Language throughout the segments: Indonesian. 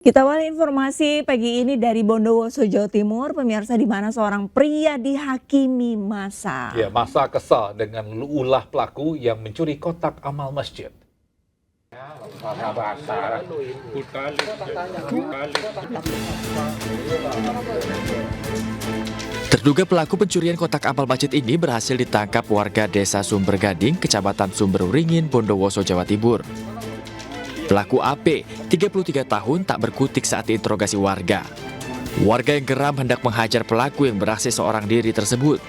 Kita awali informasi pagi ini dari Bondowoso, Jawa Timur, pemirsa, di mana seorang pria dihakimi massa. Ya, massa kesal dengan ulah pelaku yang mencuri kotak amal masjid. Terduga pelaku pencurian kotak amal masjid ini berhasil ditangkap warga desa Sumbergading, Kecamatan Sumberuringin, Bondowoso, Jawa Timur. Pelaku AP, 33 tahun, tak berkutik saat diinterogasi warga. Warga yang geram hendak menghajar pelaku yang beraksi seorang diri tersebut.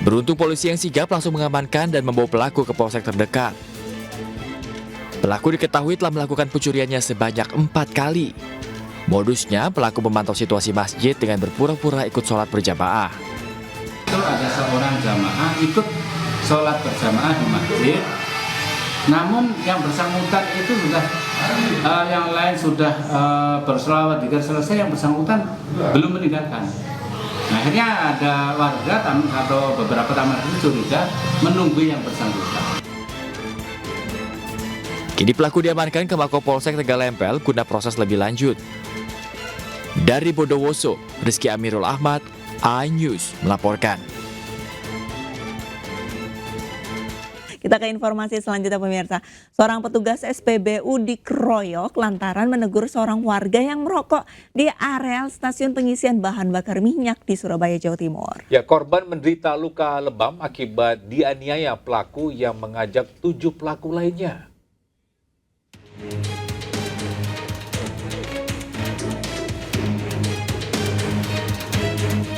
Beruntung polisi yang sigap langsung mengamankan dan membawa pelaku ke polsek terdekat. Pelaku diketahui telah melakukan pencuriannya sebanyak 4 kali. Modusnya, pelaku memantau situasi masjid dengan berpura-pura ikut sholat berjamaah. Itu ada seorang jamaah ikut sholat berjamaah di masjid. Namun yang bersangkutan itu sudah yang lain sudah berselawat jika selesai, yang bersangkutan belum meninggalkan. Nah, akhirnya ada warga atau beberapa taman itu curiga menunggu yang bersangkutan. Kini pelaku diamankan ke Mapolsek Tegalempel guna proses lebih lanjut. Dari Bondowoso, Rizky Amirul Ahmad, iNews melaporkan. Kita ke informasi selanjutnya, pemirsa. Seorang petugas SPBU dikeroyok lantaran menegur seorang warga yang merokok di areal stasiun pengisian bahan bakar minyak di Surabaya, Jawa Timur. Ya, korban menderita luka lebam akibat dianiaya pelaku yang mengajak 7 pelaku lainnya.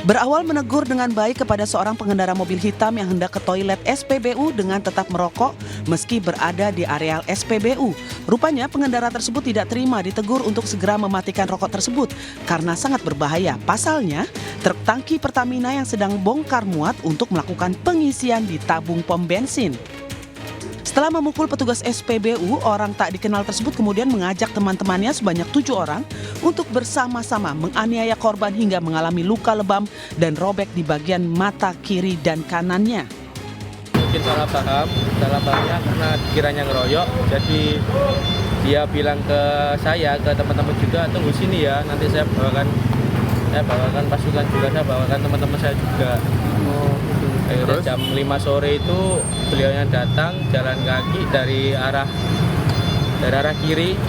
Berawal menegur dengan baik kepada seorang pengendara mobil hitam yang hendak ke toilet SPBU dengan tetap merokok meski berada di areal SPBU. Rupanya pengendara tersebut tidak terima ditegur untuk segera mematikan rokok tersebut karena sangat berbahaya. Pasalnya, truk tangki Pertamina yang sedang bongkar muat untuk melakukan pengisian di tabung pom bensin. Setelah memukul petugas SPBU, orang tak dikenal tersebut kemudian mengajak teman-temannya sebanyak 7 orang untuk bersama-sama menganiaya korban hingga mengalami luka lebam dan robek di bagian mata kiri dan kanannya. Mungkin salah pahamnya karena dikiranya ngeroyok, jadi dia bilang ke saya, ke teman-teman juga, tunggu sini ya, nanti saya bawakan pasukan juga, saya bawakan teman-teman saya juga. Akhirnya jam 5 sore itu beliaunya datang jalan kaki dari arah kiri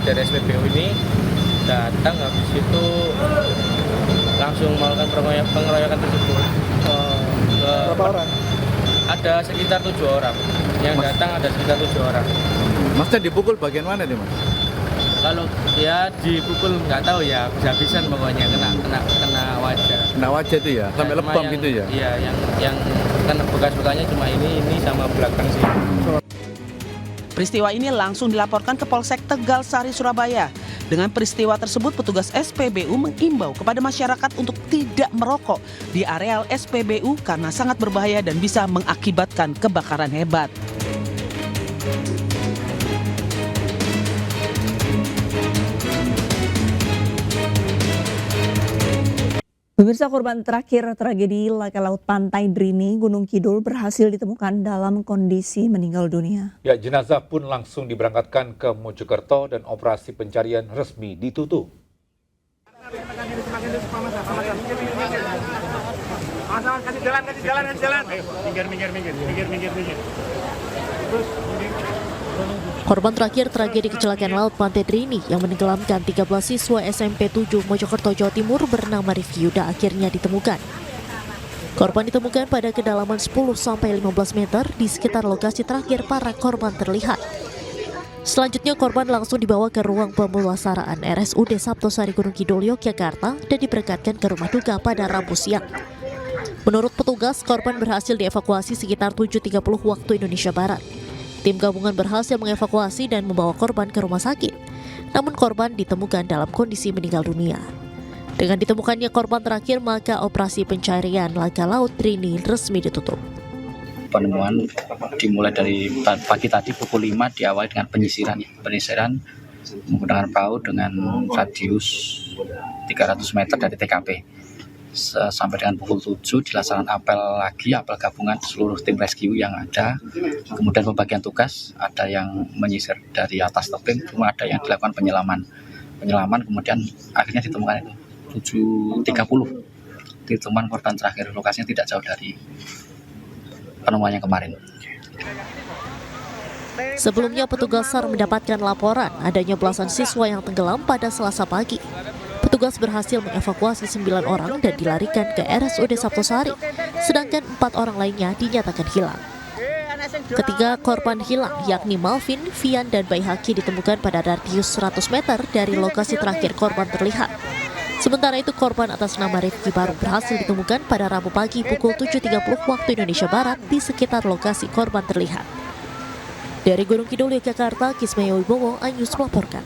dari SPBU ini datang, habis itu langsung melakukan pengeroyokan tersebut. Berapa orang? Ada sekitar 7 orang yang datang, ada sekitar 7 orang. Maksudnya dipukul bagian mana nih, Mas? Kalau ya dipukul nggak tahu ya, habis-habisan pokoknya kena wajah. Kena wajah itu ya, sampai lebam gitu ya? Iya, yang kena bekas-bekasnya cuma ini sama belakang sih. Peristiwa ini langsung dilaporkan ke Polsek Tegal Sari, Surabaya. Dengan peristiwa tersebut, petugas SPBU mengimbau kepada masyarakat untuk tidak merokok di areal SPBU karena sangat berbahaya dan bisa mengakibatkan kebakaran hebat. Pemirsa, korban terakhir tragedi laka laut Pantai Drini, Gunung Kidul berhasil ditemukan dalam kondisi meninggal dunia. Ya, jenazah pun langsung diberangkatkan ke Mojokerto dan operasi pencarian resmi ditutup. Kasih jalan. Minggir. Korban terakhir tragedi kecelakaan laut Pantai Drini yang menenggelamkan 13 siswa SMP 7 Mojokerto, Jawa Timur bernama Rifki Yuda akhirnya ditemukan. Korban ditemukan pada kedalaman 10-15 meter di sekitar lokasi terakhir para korban terlihat. Selanjutnya korban langsung dibawa ke ruang pemulasaraan RSUD Sabtosari Gunung Kidul, Yogyakarta dan diberangkatkan ke rumah duka pada Rabu siang. Menurut petugas, korban berhasil dievakuasi sekitar 7.30 waktu Indonesia Barat. Tim gabungan berhasil mengevakuasi dan membawa korban ke rumah sakit. Namun korban ditemukan dalam kondisi meninggal dunia. Dengan ditemukannya korban terakhir, maka operasi pencarian laka laut Drini resmi ditutup. Penemuan dimulai dari pagi tadi pukul 5 diawali dengan penyisiran menggunakan perahu dengan radius 300 meter dari TKP. Sampai dengan pukul 7 dilaksanakan apel gabungan seluruh tim rescue yang ada. Kemudian pembagian tugas, ada yang menyisir dari atas tebing, cuma ada yang dilakukan penyelaman. penyelaman, kemudian akhirnya ditemukan itu 7.30 ditemukan korban terakhir. Lokasinya tidak jauh dari penemuannya kemarin. Sebelumnya petugas SAR mendapatkan laporan adanya belasan siswa yang tenggelam pada Selasa pagi. Petugas berhasil mengevakuasi 9 orang dan dilarikan ke RSUD Sabtosari, sedangkan 4 orang lainnya dinyatakan hilang. Ketiga korban hilang yakni Malvin, Vian, dan Baihaki ditemukan pada radius 100 meter dari lokasi terakhir korban terlihat. Sementara itu korban atas nama Rifki baru berhasil ditemukan pada Rabu pagi pukul 7.30 waktu Indonesia Barat di sekitar lokasi korban terlihat. Dari Gunung Kidul, Yogyakarta, Kismayo Wibowo, iNews melaporkan.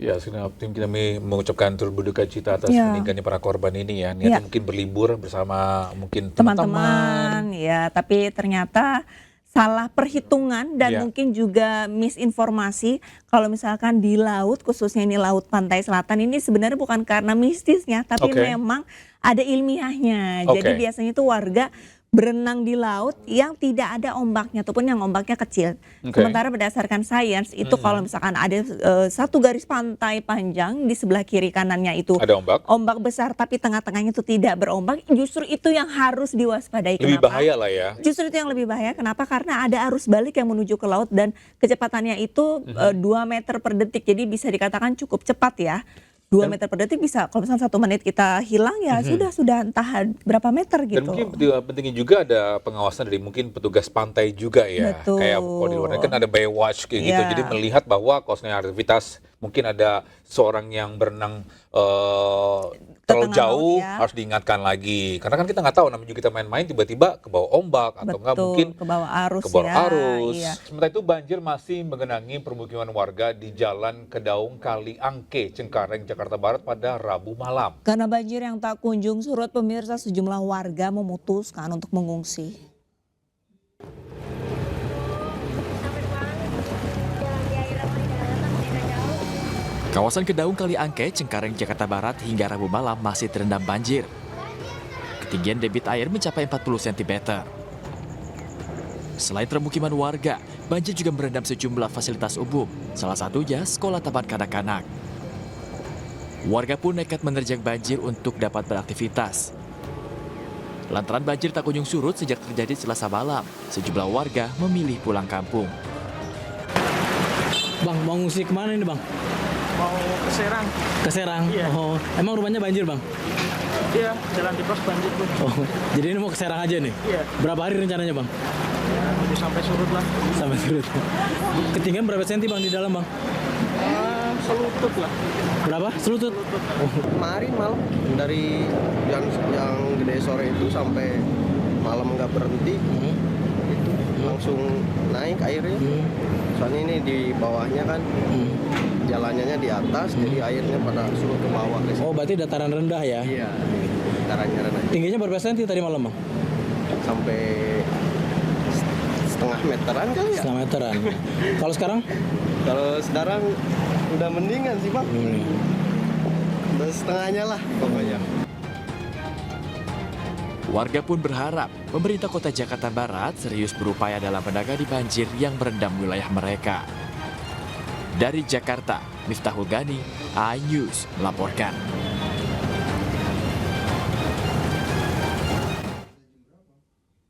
Ya, segenap tim kita mengucapkan turut berduka cita atas meninggalnya para korban ini ya. Niatnya mungkin berlibur bersama mungkin teman-teman. Ya, tapi ternyata salah perhitungan dan mungkin juga misinformasi. Kalau misalkan di laut, khususnya ini laut pantai selatan ini sebenarnya bukan karena mistisnya, tapi memang ada ilmiahnya. Jadi biasanya itu warga berenang di laut yang tidak ada ombaknya ataupun yang ombaknya kecil. Sementara berdasarkan sains itu kalau misalkan ada satu garis pantai panjang di sebelah kiri kanannya itu ada ombak besar tapi tengah-tengahnya itu tidak berombak, justru itu yang harus diwaspadai. Lebih Kenapa? bahaya lah ya. Justru itu yang lebih bahaya. Kenapa? Karena ada arus balik yang menuju ke laut dan kecepatannya itu 2 meter per detik. Jadi bisa dikatakan cukup cepat ya. 2 meter per detik bisa, kalau misalnya 1 menit kita hilang ya sudah entah berapa meter gitu. Dan mungkin pentingnya juga ada pengawasan dari mungkin petugas pantai juga ya. Betul. Kayak kalau di luar negeri kan ada Baywatch kayak gitu. Jadi melihat bahwa kalau aktivitas mungkin ada seorang yang berenang terlalu jauh harus diingatkan lagi. Karena kan kita nggak tahu, namanya juga kita main-main tiba-tiba ke bawah ombak atau enggak mungkin ke bawah arus. Sementara itu banjir masih menggenangi permukiman warga di Jalan Kedaung Kali Angke, Cengkareng, Jakarta Barat pada Rabu malam. Karena banjir yang tak kunjung surut, pemirsa, sejumlah warga memutuskan untuk mengungsi. Kawasan Kedaung Kali Angke, Cengkareng, Jakarta Barat hingga Rabu malam masih terendam banjir. Ketinggian debit air mencapai 40 cm. Selain permukiman warga, banjir juga merendam sejumlah fasilitas umum, salah satunya sekolah taman kanak-kanak. Warga pun nekat menerjang banjir untuk dapat beraktivitas. Lantaran banjir tak kunjung surut sejak terjadi Selasa malam, sejumlah warga memilih pulang kampung. Bang, mau ngungsi kemana ini bang? Mau ke Serang. Ke Serang? Iya. Oh, emang rumahnya banjir bang? Iya, jalan di pos banjir pun. Oh, jadi ini mau ke Serang aja nih? Iya. Berapa hari rencananya bang? Ya, udah sampai surut lah. Sampai surut. Ketinggian berapa senti bang di dalam bang? Selutut lah. Berapa? Selutut? Kemarin malam dari yang gede sore itu sampai malam nggak berhenti, itu langsung naik airnya. Soalnya ini di bawahnya kan jalannya di atas, jadi airnya pada surut ke bawah. Oh, berarti dataran rendah ya? Iya, datarannya rendah. Tingginya berapa senti tadi malam bang? Sampai setengah meteran kali ya? Setengah meteran. Kalau sekarang? Kalau sekarang udah mendingan sih bang. Udah setengahnya lah pokoknya. Warga pun berharap pemerintah Kota Jakarta Barat serius berupaya dalam menangani banjir yang merendam wilayah mereka. Dari Jakarta, Miftahul Gani, iNews melaporkan.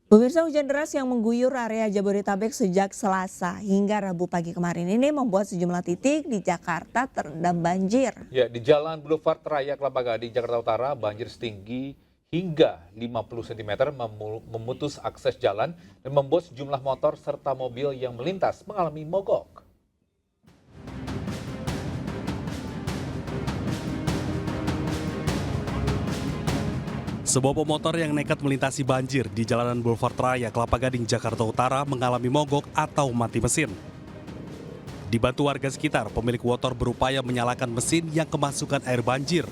Pemirsa, hujan deras yang mengguyur area Jabodetabek sejak Selasa hingga Rabu pagi kemarin ini membuat sejumlah titik di Jakarta terendam banjir. Ya, di Jalan Boulevard Raya Kelapa Gading, Jakarta Utara, banjir setinggi hingga 50 cm memutus akses jalan dan membuat sejumlah motor serta mobil yang melintas mengalami mogok. Sebuah pemotor yang nekat melintasi banjir di Jalanan Boulevard Raya Kelapa Gading, Jakarta Utara mengalami mogok atau mati mesin. Dibantu warga sekitar, pemilik motor berupaya menyalakan mesin yang kemasukan air banjir.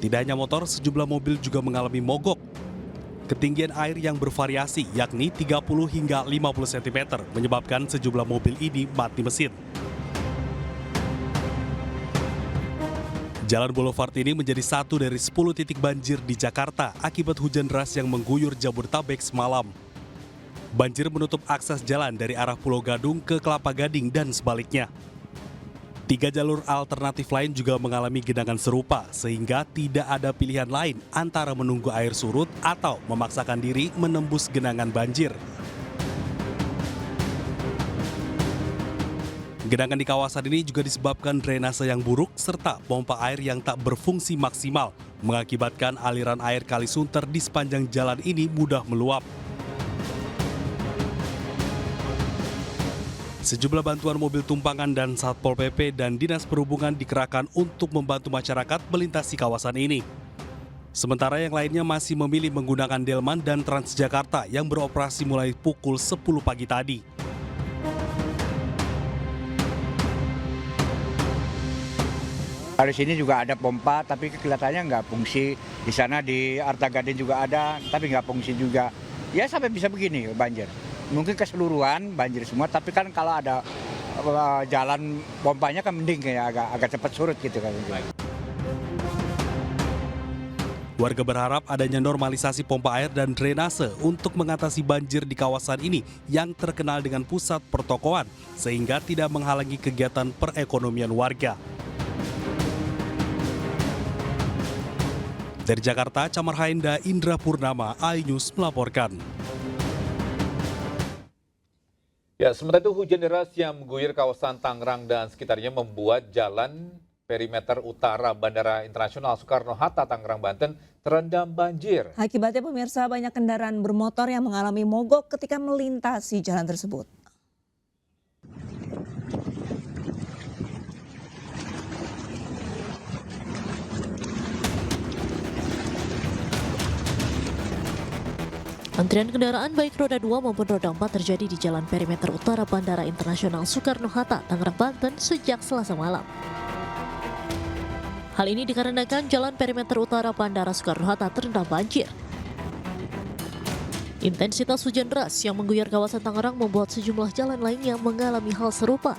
Tidak hanya motor, sejumlah mobil juga mengalami mogok. Ketinggian air yang bervariasi, yakni 30 hingga 50 cm, menyebabkan sejumlah mobil ini mati mesin. Jalan Boulevard ini menjadi satu dari 10 titik banjir di Jakarta akibat hujan deras yang mengguyur Jabodetabek semalam. Banjir menutup akses jalan dari arah Pulau Gadung ke Kelapa Gading dan sebaliknya. 3 jalur alternatif lain juga mengalami genangan serupa, sehingga tidak ada pilihan lain antara menunggu air surut atau memaksakan diri menembus genangan banjir. Genangan di kawasan ini juga disebabkan drainase yang buruk serta pompa air yang tak berfungsi maksimal, mengakibatkan aliran air Kali Sunter di sepanjang jalan ini mudah meluap. Sejumlah bantuan mobil tumpangan dan Satpol PP dan Dinas Perhubungan dikerahkan untuk membantu masyarakat melintasi kawasan ini. Sementara yang lainnya masih memilih menggunakan Delman dan Transjakarta yang beroperasi mulai pukul 10 pagi tadi. Di sini juga ada pompa, tapi kelihatannya nggak fungsi. Di sana di Arta Gading juga ada, tapi nggak fungsi juga. Ya sampai bisa begini banjir. Mungkin keseluruhan banjir semua, tapi kan kalau ada jalan pompanya kan mending ya agak cepat surut gitu kan. Warga berharap adanya normalisasi pompa air dan drainase untuk mengatasi banjir di kawasan ini yang terkenal dengan pusat pertokoan, sehingga tidak menghalangi kegiatan perekonomian warga. Dari Jakarta, Camar Hainda, Indra Purnama, iNews melaporkan. Ya, sementara itu hujan deras yang mengguyur kawasan Tangerang dan sekitarnya membuat jalan perimeter utara Bandara Internasional Soekarno-Hatta, Tangerang, Banten terendam banjir. Akibatnya pemirsa, banyak kendaraan bermotor yang mengalami mogok ketika melintasi jalan tersebut. Antrian kendaraan baik roda 2 maupun roda 4 terjadi di Jalan Perimeter Utara Bandara Internasional Soekarno-Hatta, Tangerang, Banten sejak Selasa malam. Hal ini dikarenakan Jalan Perimeter Utara Bandara Soekarno-Hatta terendam banjir. Intensitas hujan deras yang mengguyur kawasan Tangerang membuat sejumlah jalan lainnya mengalami hal serupa.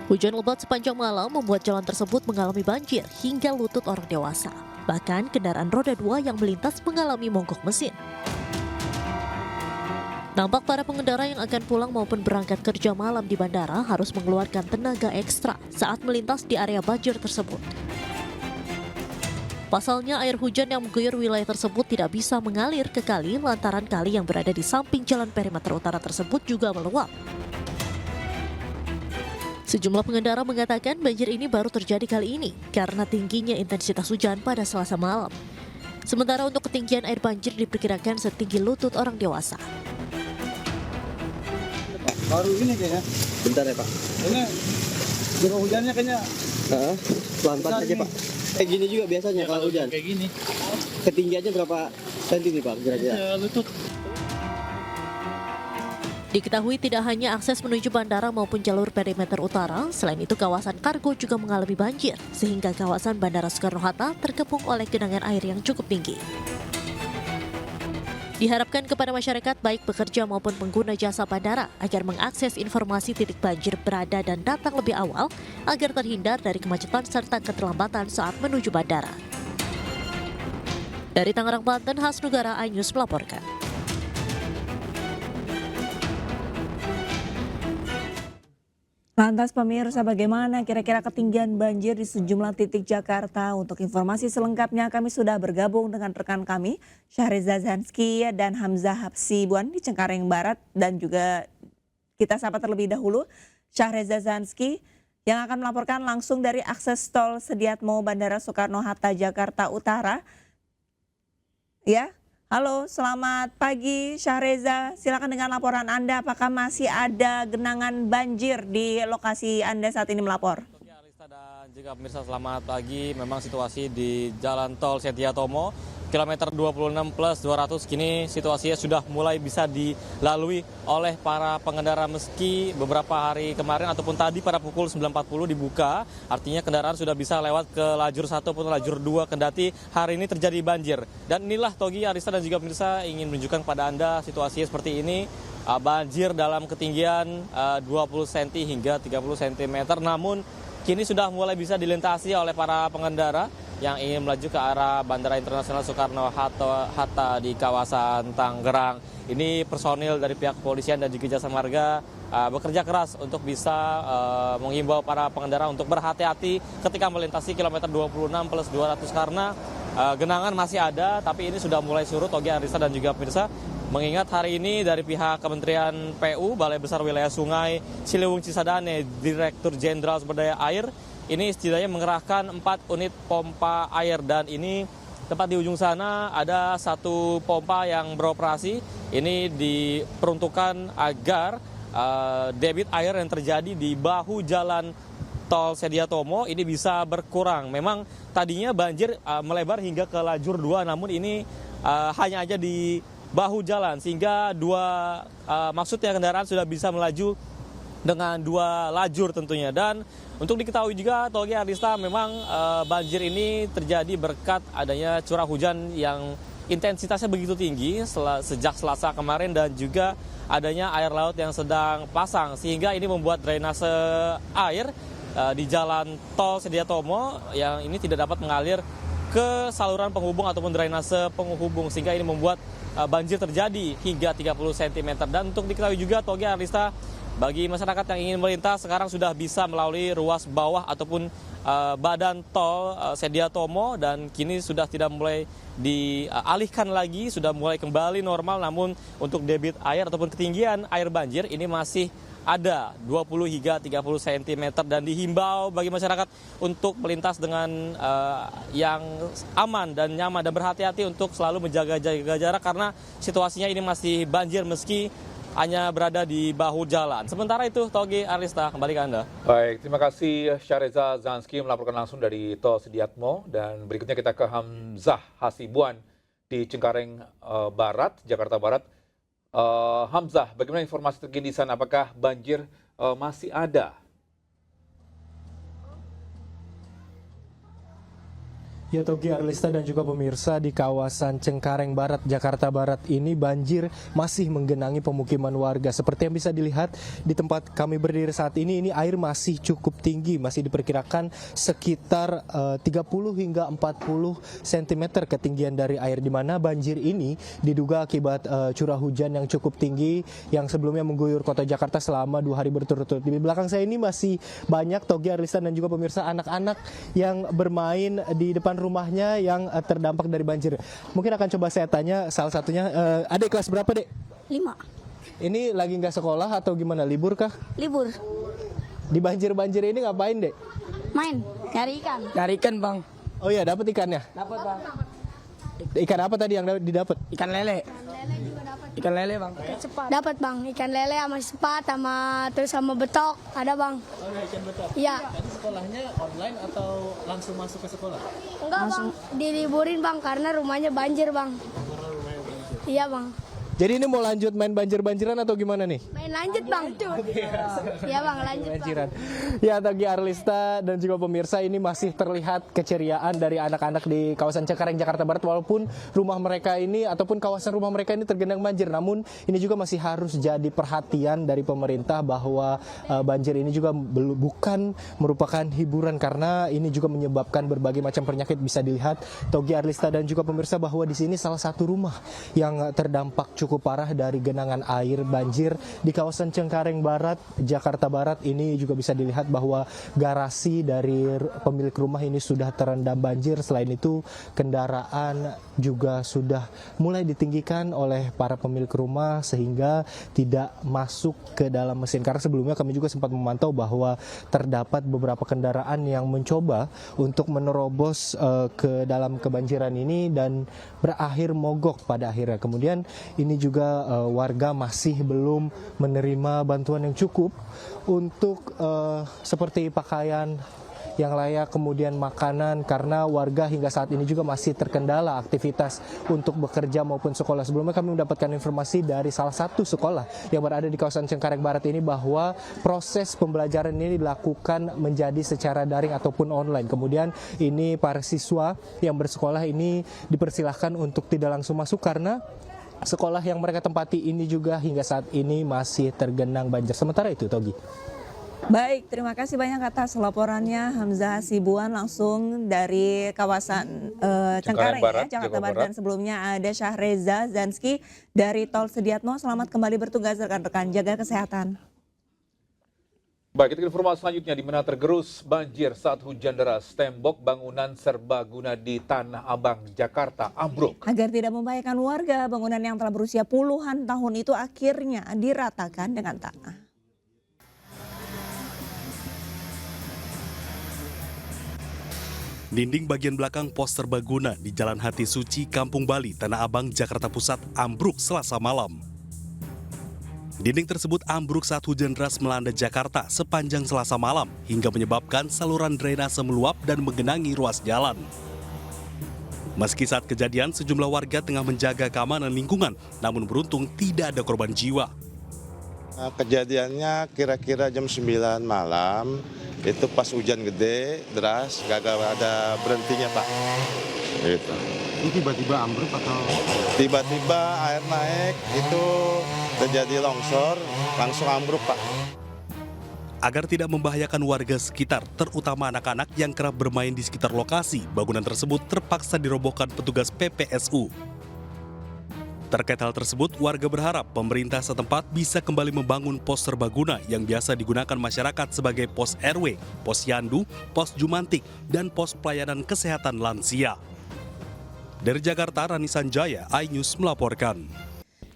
Hujan lebat sepanjang malam membuat jalan tersebut mengalami banjir hingga lutut orang dewasa. Bahkan kendaraan roda 2 yang melintas mengalami mogok mesin. Nampak para pengendara yang akan pulang maupun berangkat kerja malam di bandara harus mengeluarkan tenaga ekstra saat melintas di area banjir tersebut. Pasalnya air hujan yang mengguyur wilayah tersebut tidak bisa mengalir ke kali lantaran kali yang berada di samping Jalan Perimeter Utara tersebut juga meluap. Sejumlah pengendara mengatakan banjir ini baru terjadi kali ini karena tingginya intensitas hujan pada Selasa malam. Sementara untuk ketinggian air banjir diperkirakan setinggi lutut orang dewasa. Baru ini kayaknya. Bentar ya Pak. Ini curah hujannya kayaknya. Pelan-pelan aja Pak. Kayak gini juga biasanya kalau hujan. Kayak gini. Ketinggiannya berapa senti nih Pak kira-kira? Lutut. Diketahui tidak hanya akses menuju bandara maupun jalur perimeter utara, selain itu kawasan kargo juga mengalami banjir, sehingga kawasan Bandara Soekarno-Hatta terkepung oleh genangan air yang cukup tinggi. Diharapkan kepada masyarakat baik pekerja maupun pengguna jasa bandara agar mengakses informasi titik banjir berada dan datang lebih awal agar terhindar dari kemacetan serta keterlambatan saat menuju bandara. Dari Tangerang, Banten, Hasnugara, iNews melaporkan. Lantas pemirsa, bagaimana kira-kira ketinggian banjir di sejumlah titik Jakarta? Untuk informasi selengkapnya kami sudah bergabung dengan rekan kami Syahriza Zanski dan Hamzah Hapsibuan di Cengkareng Barat, dan juga kita sapa terlebih dahulu Syahriza Zanski yang akan melaporkan langsung dari akses tol Sediatmo Bandara Soekarno-Hatta Jakarta Utara. Ya. Halo, selamat pagi Syahriza. Silakan dengan laporan Anda, apakah masih ada genangan banjir di lokasi Anda saat ini melapor? Dan juga pemirsa, selamat pagi. Memang situasi di Jalan Tol Sediatomo kilometer 26+200 kini situasinya sudah mulai bisa dilalui oleh para pengendara, meski beberapa hari kemarin ataupun tadi pada pukul 9.40 dibuka, artinya kendaraan sudah bisa lewat ke lajur 1 ataupun lajur 2, kendati hari ini terjadi banjir. Dan inilah Togi, Arista dan juga pemirsa ingin menunjukkan kepada Anda situasinya seperti ini, banjir dalam ketinggian 20 cm hingga 30 cm, namun kini sudah mulai bisa dilintasi oleh para pengendara yang ingin melaju ke arah Bandara Internasional Soekarno-Hatta di kawasan Tangerang. Ini personil dari pihak kepolisian dan juga jasa marga bekerja keras untuk bisa menghimbau para pengendara untuk berhati-hati ketika melintasi kilometer 26+200 karena genangan masih ada, tapi ini sudah mulai surut. Togi, Arista, dan juga pemirsa, mengingat hari ini dari pihak Kementerian PU, Balai Besar Wilayah Sungai Ciliwung Cisadane, Direktur Jenderal Sumber Daya Air, ini setidaknya mengerahkan 4 unit pompa air, dan ini tepat di ujung sana ada 1 pompa yang beroperasi. Ini diperuntukkan agar debit air yang terjadi di bahu jalan tol Sediatomo ini bisa berkurang. Memang tadinya banjir melebar hingga ke lajur 2, namun ini hanya aja di bahu jalan, sehingga maksudnya kendaraan sudah bisa melaju dengan 2 lajur tentunya. Dan untuk diketahui juga, Togi, Arista, memang banjir ini terjadi berkat adanya curah hujan yang intensitasnya begitu tinggi sejak Selasa kemarin, dan juga adanya air laut yang sedang pasang, sehingga ini membuat drainase air di jalan tol Sediatomo yang ini tidak dapat mengalir ke saluran penghubung ataupun drainase penghubung, sehingga ini membuat banjir terjadi hingga 30 cm. Dan untuk diketahui juga, Togi, Arista, bagi masyarakat yang ingin melintas sekarang sudah bisa melalui ruas bawah ataupun badan tol Sediatomo, dan kini sudah tidak mulai dialihkan lagi, sudah mulai kembali normal. Namun untuk debit air ataupun ketinggian air banjir ini masih ada 20 hingga 30 cm, dan dihimbau bagi masyarakat untuk melintas dengan yang aman dan nyaman, dan berhati-hati untuk selalu menjaga jarak karena situasinya ini masih banjir meski hanya berada di bahu jalan. Sementara itu, Togi, Arista, kembali ke Anda. Baik, terima kasih Syahreza Zanski melaporkan langsung dari tol Sediatmo, dan berikutnya kita ke Hamzah Hasibuan di Cengkareng Barat, Jakarta Barat. Hamzah, bagaimana informasi terkini di sana? Apakah banjir masih ada? Ya, Togi, Arlista, dan juga pemirsa, di kawasan Cengkareng Barat, Jakarta Barat ini banjir masih menggenangi pemukiman warga. Seperti yang bisa dilihat di tempat kami berdiri saat ini air masih cukup tinggi, masih diperkirakan sekitar 30 hingga 40 cm ketinggian dari air, di mana banjir ini diduga akibat curah hujan yang cukup tinggi yang sebelumnya mengguyur kota Jakarta selama 2 hari berturut-turut. Di belakang saya ini masih banyak, Togi, Arlista, dan juga pemirsa, anak-anak yang bermain di depan rumahnya yang terdampak dari banjir. Mungkin akan coba saya tanya salah satunya, adik kelas berapa, Dek? 5. Ini lagi nggak sekolah atau gimana? Libur kah? Libur. Di banjir-banjir ini ngapain, Dek? Main, cari ikan. Cari ikan, Bang. Oh iya, dapat ikannya? Dapat, Bang. Ikan apa tadi yang didapat? Ikan lele. Ikan lele, Bang. Dapat, Bang. Ikan lele sama sepat sama betok. Ada, Bang. Oh, ikan betok. Iya. Tadi sekolahnya online atau langsung masuk ke sekolah? Enggak, Bang. Diliburin, Bang, karena rumahnya banjir, Bang. Iya, Bang. Jadi ini mau lanjut main banjir-banjiran atau gimana nih? Main lanjut, Bang. Iya, Bang, lanjut, Bang. Ya, Togi, Arlista, dan juga pemirsa, ini masih terlihat keceriaan dari anak-anak di kawasan Cengkareng, Jakarta Barat, walaupun rumah mereka ini ataupun kawasan rumah mereka ini tergenang banjir. Namun ini juga masih harus jadi perhatian dari pemerintah bahwa banjir ini juga bukan merupakan hiburan, karena ini juga menyebabkan berbagai macam penyakit. Bisa dilihat, Togi, Arlista, dan juga pemirsa, bahwa di sini salah satu rumah yang terdampak cukup parah dari genangan air banjir di kawasan Cengkareng Barat, Jakarta Barat. Ini juga bisa dilihat bahwa garasi dari pemilik rumah ini sudah terendam banjir. Selain itu, kendaraan juga sudah mulai ditinggikan oleh para pemilik rumah sehingga tidak masuk ke dalam mesin. Karena sebelumnya kami juga sempat memantau bahwa terdapat beberapa kendaraan yang mencoba untuk menerobos ke dalam kebanjiran ini dan berakhir mogok pada akhirnya. Kemudian ini juga warga masih belum menerima bantuan yang cukup untuk seperti pakaian yang layak, kemudian makanan, karena warga hingga saat ini juga masih terkendala aktivitas untuk bekerja maupun sekolah. Sebelumnya kami mendapatkan informasi dari salah satu sekolah yang berada di kawasan Cengkareng Barat ini bahwa proses pembelajaran ini dilakukan menjadi secara daring ataupun online. Kemudian ini para siswa yang bersekolah ini dipersilahkan untuk tidak langsung masuk karena sekolah yang mereka tempati ini juga hingga saat ini masih tergenang banjir. Sementara itu, Togi. Baik, terima kasih banyak atas laporannya Hamzah Hasibuan langsung dari kawasan Cengkareng Barat, ya, Jakarta Barat. Dan sebelumnya ada Syahreza Zanski dari Tol Sediatmo. Selamat kembali bertugas rekan-rekan, jaga kesehatan. Baik, kita ke informasi selanjutnya di mana tergerus banjir saat hujan deras. Tembok bangunan serbaguna di Tanah Abang, Jakarta ambruk. Agar tidak membahayakan warga, bangunan yang telah berusia puluhan tahun itu akhirnya diratakan dengan tanah. Dinding bagian belakang pos serbaguna di Jalan Hati Suci, Kampung Bali, Tanah Abang, Jakarta Pusat ambruk Selasa malam. Dinding tersebut ambruk saat hujan deras melanda Jakarta sepanjang Selasa malam hingga menyebabkan saluran drainase meluap dan menggenangi ruas jalan. Meski saat kejadian sejumlah warga tengah menjaga keamanan lingkungan, namun beruntung tidak ada korban jiwa. Kejadiannya kira-kira jam 9 malam, itu pas hujan gede, deras, gak ada berhentinya Pak. Gitu. Ini tiba-tiba ambruk atau? Tiba-tiba air naik, itu terjadi longsor, langsung ambruk Pak. Agar tidak membahayakan warga sekitar, terutama anak-anak yang kerap bermain di sekitar lokasi, bangunan tersebut terpaksa dirobohkan petugas PPSU. Terkait hal tersebut, warga berharap pemerintah setempat bisa kembali membangun pos serbaguna yang biasa digunakan masyarakat sebagai pos RW, pos Yandu, pos Jumantik, dan pos pelayanan kesehatan lansia. Dari Jakarta, Rani Sanjaya, iNews melaporkan.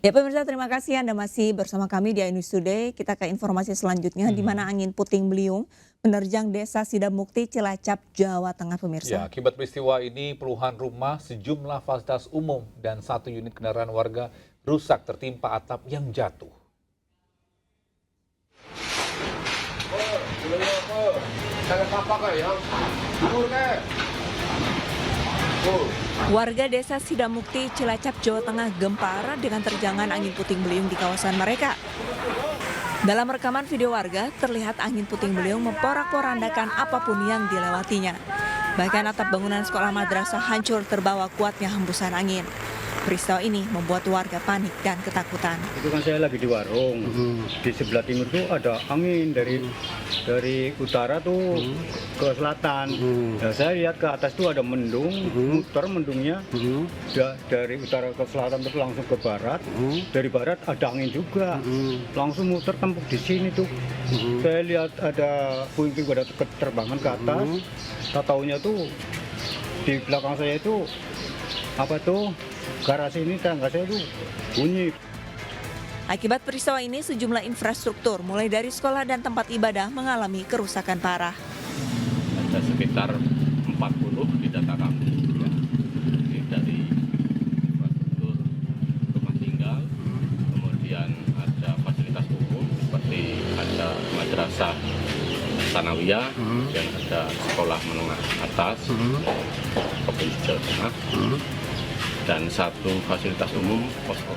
Ya pemirsa, terima kasih Anda masih bersama kami di iNews Today. Kita ke informasi selanjutnya di mana angin puting beliung menerjang desa Sidamukti, Cilacap, Jawa Tengah pemirsa. Ya, akibat peristiwa ini puluhan rumah, sejumlah fasilitas umum dan 1 unit kendaraan warga rusak tertimpa atap yang jatuh. Warga desa Sidamukti, Cilacap, Jawa Tengah gempar dengan terjangan angin puting beliung di kawasan mereka. Dalam rekaman video warga, terlihat angin puting beliung memporak-porandakan apapun yang dilewatinya. Bahkan atap bangunan sekolah madrasah hancur terbawa kuatnya hembusan angin. Peristiwa ini membuat warga panik dan ketakutan. Itu kan saya lagi di warung, di sebelah timur tuh ada angin dari utara tuh ke selatan. Nah, saya lihat ke atas tuh ada mendung, muter mendungnya dari utara ke selatan terus langsung ke barat. Dari barat ada angin juga, langsung muter tempuk di sini tuh. Saya lihat ada puing-puing pada terbangan ke atas. Tak taunya tuh di belakang saya itu apa tuh? Garasi ini tangga saya itu bunyi. Akibat peristiwa ini sejumlah infrastruktur mulai dari sekolah dan tempat ibadah mengalami kerusakan parah. Ada sekitar 40 di data kami ya. Dari infrastruktur rumah tinggal, kemudian ada fasilitas umum seperti ada madrasah sanawiyah dan ada sekolah menengah atas, Provinsi Jawa Tengah. Dan 1 fasilitas umum posko.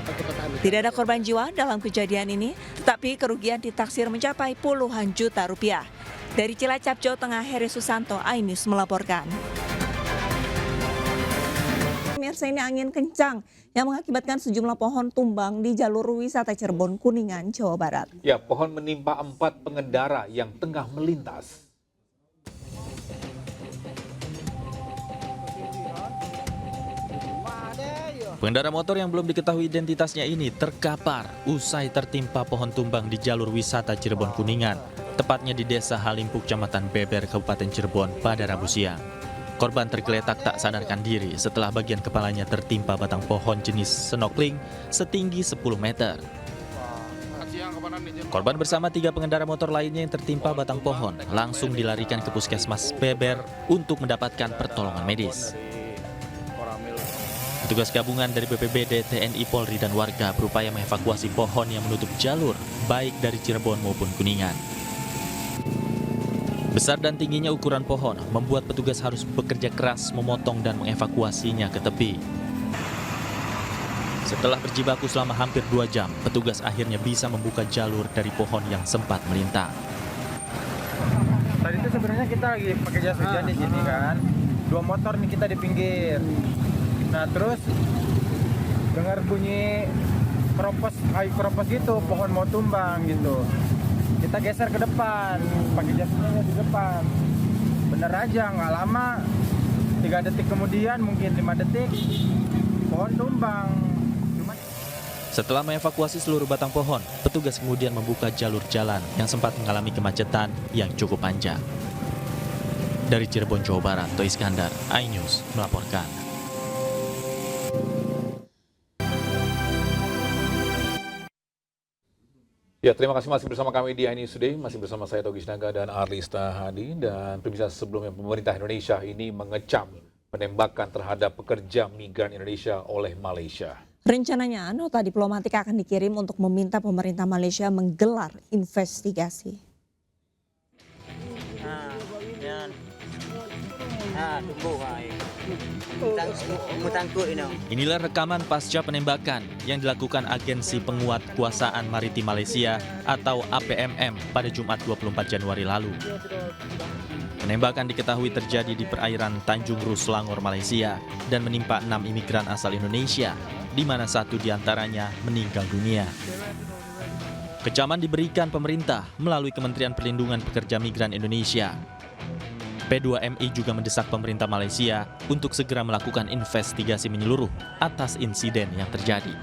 Tidak ada korban jiwa dalam kejadian ini, tetapi kerugian ditaksir mencapai puluhan juta rupiah. Dari Cilacap, Jawa Tengah, Heri Susanto, iNews melaporkan. Pemirsa, ini angin kencang yang mengakibatkan sejumlah pohon tumbang di jalur wisata Cirebon, Kuningan, Jawa Barat. Ya, pohon menimpa 4 pengendara yang tengah melintas. Pengendara motor yang belum diketahui identitasnya ini terkapar usai tertimpa pohon tumbang di jalur wisata Cirebon Kuningan, tepatnya di Desa Halimpuk, Kecamatan Beber, Kabupaten Cirebon pada Rabu siang. Korban tergeletak tak sadarkan diri setelah bagian kepalanya tertimpa batang pohon jenis senokling setinggi 10 meter. Korban bersama 3 pengendara motor lainnya yang tertimpa batang pohon langsung dilarikan ke Puskesmas Beber untuk mendapatkan pertolongan medis. Petugas gabungan dari BPBD, TNI, Polri, dan warga berupaya mengevakuasi pohon yang menutup jalur, baik dari Cirebon maupun Kuningan. Besar dan tingginya ukuran pohon membuat petugas harus bekerja keras memotong dan mengevakuasinya ke tepi. Setelah berjibaku selama hampir 2 jam, petugas akhirnya bisa membuka jalur dari pohon yang sempat melintang. Tadi itu sebenarnya kita lagi pakai jas hujan di sini kan. 2 motor nih kita di pinggir. Nah terus dengar bunyi keropos gitu, pohon mau tumbang gitu. Kita geser ke depan, pakai jasnya di depan. Bener aja, nggak lama, 3 detik kemudian, mungkin 5 detik, pohon tumbang. Setelah mengevakuasi seluruh batang pohon, petugas kemudian membuka jalur jalan yang sempat mengalami kemacetan yang cukup panjang. Dari Cirebon, Jawa Barat, Toh Iskandar, iNews melaporkan. Ya, terima kasih masih bersama kami di iNews Today, masih bersama saya Togi Sinaga dan Arlista Hadi. Dan pemirsa, sebelumnya pemerintah Indonesia ini mengecam penembakan terhadap pekerja migran Indonesia oleh Malaysia. Rencananya nota diplomatik akan dikirim untuk meminta pemerintah Malaysia menggelar investigasi. Inilah rekaman pasca penembakan yang dilakukan Agensi Penguat Kuasaan Maritim Malaysia atau APMM pada Jumat 24 Januari lalu. Penembakan diketahui terjadi di perairan Tanjung Ru, Selangor, Malaysia dan menimpa 6 imigran asal Indonesia, di mana 1 diantaranya meninggal dunia. Kecaman diberikan pemerintah melalui Kementerian Perlindungan Pekerja Migran Indonesia. P2MI juga mendesak pemerintah Malaysia untuk segera melakukan investigasi menyeluruh atas insiden yang terjadi.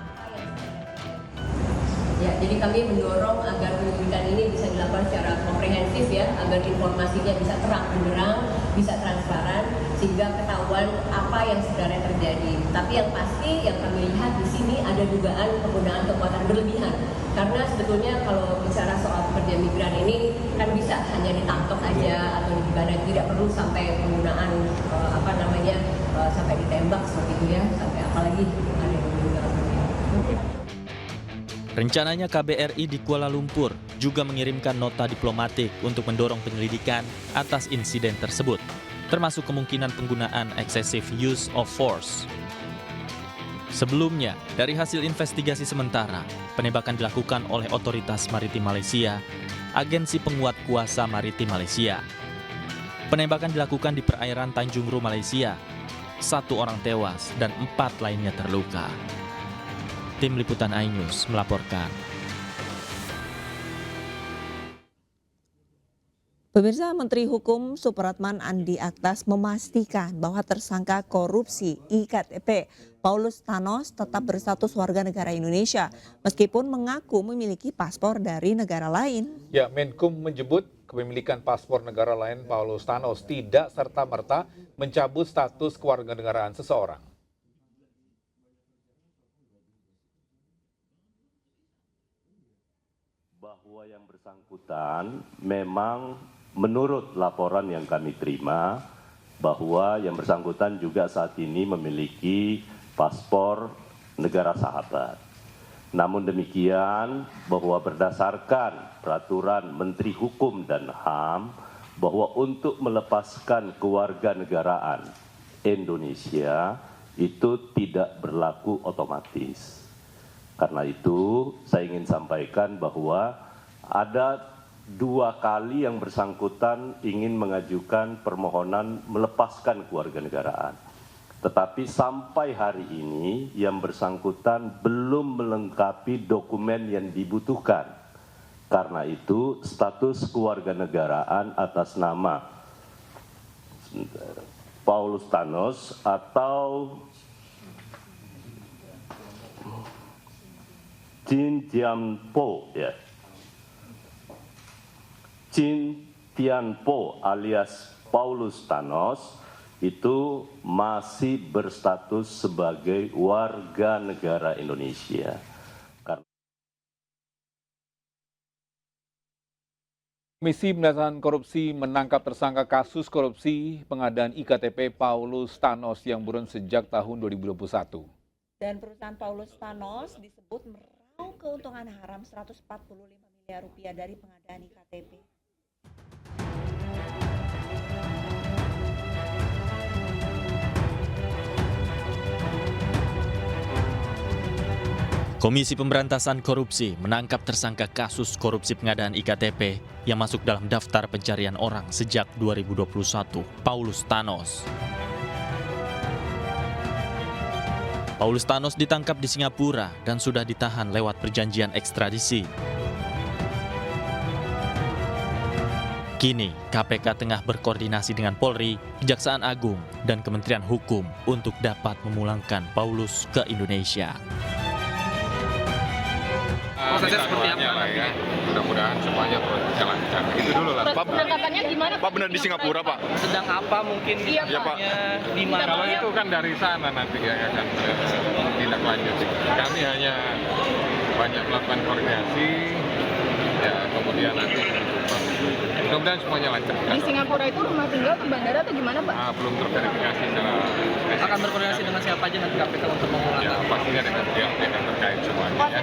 Ya, jadi kami mendorong agar penyelidikan ini bisa dilakukan secara komprehensif ya, agar informasinya bisa terang benderang, bisa transparan, sehingga ketahuan apa yang sebenarnya terjadi. Tapi yang pasti yang kami lihat di sini ada dugaan penggunaan kekuatan berlebihan. Karena sebetulnya kalau bicara soal pekerja migran ini kan bisa hanya ditangkap aja atau gimana, tidak perlu sampai penggunaan sampai ditembak seperti itu ya, sampai apalagi ada yang meninggal. Rencananya KBRI di Kuala Lumpur juga mengirimkan nota diplomatik untuk mendorong penyelidikan atas insiden tersebut, termasuk kemungkinan penggunaan excessive use of force. Sebelumnya, dari hasil investigasi sementara, penembakan dilakukan oleh Otoritas Maritim Malaysia, Agensi Penguat Kuasa Maritim Malaysia. Penembakan dilakukan di perairan Tanjung Ru, Malaysia. 1 orang tewas dan 4 lainnya terluka. Tim Liputan iNews melaporkan. Pemirsa, Menteri Hukum Supratman Andi Aktas memastikan bahwa tersangka korupsi IKTP Paulus Thanos tetap berstatus warga negara Indonesia meskipun mengaku memiliki paspor dari negara lain. Ya, Menkum menyebut kepemilikan paspor negara lain Paulus Thanos tidak serta-merta mencabut status kewarganegaraan seseorang. Bahwa yang bersangkutan memang menurut laporan yang kami terima bahwa yang bersangkutan juga saat ini memiliki paspor negara sahabat. Namun demikian bahwa berdasarkan peraturan Menteri Hukum dan HAM bahwa untuk melepaskan kewarganegaraan Indonesia itu tidak berlaku otomatis. Karena itu saya ingin sampaikan bahwa ada 2 kali yang bersangkutan ingin mengajukan permohonan melepaskan kewarganegaraan. Tetapi sampai hari ini yang bersangkutan belum melengkapi dokumen yang dibutuhkan. Karena itu status kewarganegaraan atas nama Paulus Thanos atau Chin Tianpo ya. Chin Tianpo alias Paulus Thanos itu masih berstatus sebagai warga negara Indonesia. Komisi Pemberantasan Korupsi menangkap tersangka kasus korupsi pengadaan IKTP Paulus Thanos yang buron sejak tahun 2021. Dan perusahaan Paulus Thanos disebut meraup keuntungan haram 145 miliar rupiah dari pengadaan IKTP. Komisi Pemberantasan Korupsi menangkap tersangka kasus korupsi pengadaan IKTP yang masuk dalam daftar pencarian orang sejak 2021, Paulus Thanos. Paulus Thanos ditangkap di Singapura dan sudah ditahan lewat perjanjian ekstradisi. Kini, KPK tengah berkoordinasi dengan Polri, Kejaksaan Agung, dan Kementerian Hukum untuk dapat memulangkan Paulus ke Indonesia. prosesnya seperti apa lah ya. Mudah-mudahan semuanya lancar. Itu dulu lah. Penangkapannya gimana? Pak benar di Singapura Pak? Sedang apa mungkin? Iya, Pak. Di mana? Kalau itu kan dari sana nanti ya akan tindak lanjut. Kami hanya banyak melakukan koordinasi, ya kemudian nanti mudah-mudahan semuanya lancar. Di Singapura itu rumah tinggal atau bandara atau gimana, Pak? Belum terverifikasi secara spesifik. Akan berkoordinasi dengan siapa aja nanti KPK untuk memulangkan? Ya pastinya dengan pihak yang terkait semuanya ya.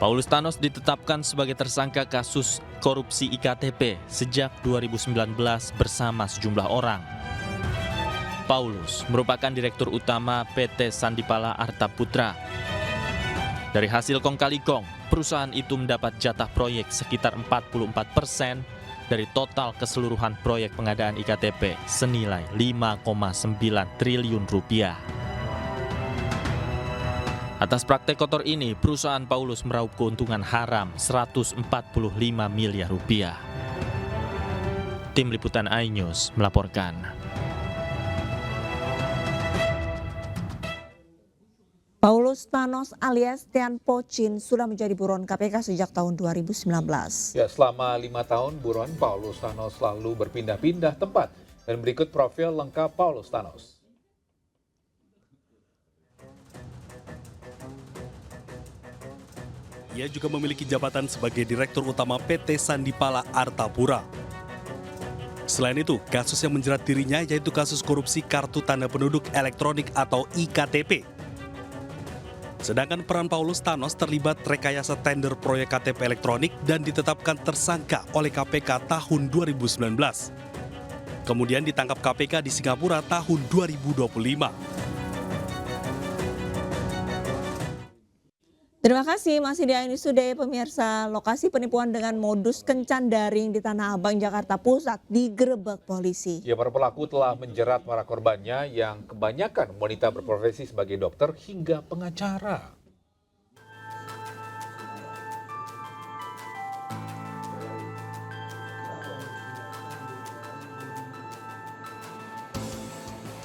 Paulus Thanos ditetapkan sebagai tersangka kasus korupsi IKTP sejak 2019 bersama sejumlah orang. Paulus merupakan direktur utama PT Sandipala Arta Putra. Dari hasil kong kali kong, perusahaan itu mendapat jatah proyek sekitar 44% dari total keseluruhan proyek pengadaan IKTP senilai 5,9 triliun rupiah. Atas praktek kotor ini, perusahaan Paulus meraup keuntungan haram 145 miliar rupiah. Tim Liputan iNews melaporkan. Paulus Thanos alias Tian Po Chin sudah menjadi buron KPK sejak tahun 2019. Ya, selama 5 tahun buron Paulus Thanos selalu berpindah-pindah tempat. Dan berikut profil lengkap Paulus Thanos. Ia juga memiliki jabatan sebagai Direktur Utama PT Sandipala Arta Putra. Selain itu, kasus yang menjerat dirinya yaitu kasus korupsi Kartu Tanda Penduduk Elektronik atau IKTP. Sedangkan peran Paulus Thanos terlibat rekayasa tender proyek KTP elektronik dan ditetapkan tersangka oleh KPK tahun 2019. Kemudian ditangkap KPK di Singapura tahun 2025. Terima kasih, masih di iNews Today pemirsa. Lokasi penipuan dengan modus kencan daring di Tanah Abang, Jakarta Pusat digerebek polisi. Ya, para pelaku telah menjerat para korbannya yang kebanyakan wanita berprofesi sebagai dokter hingga pengacara.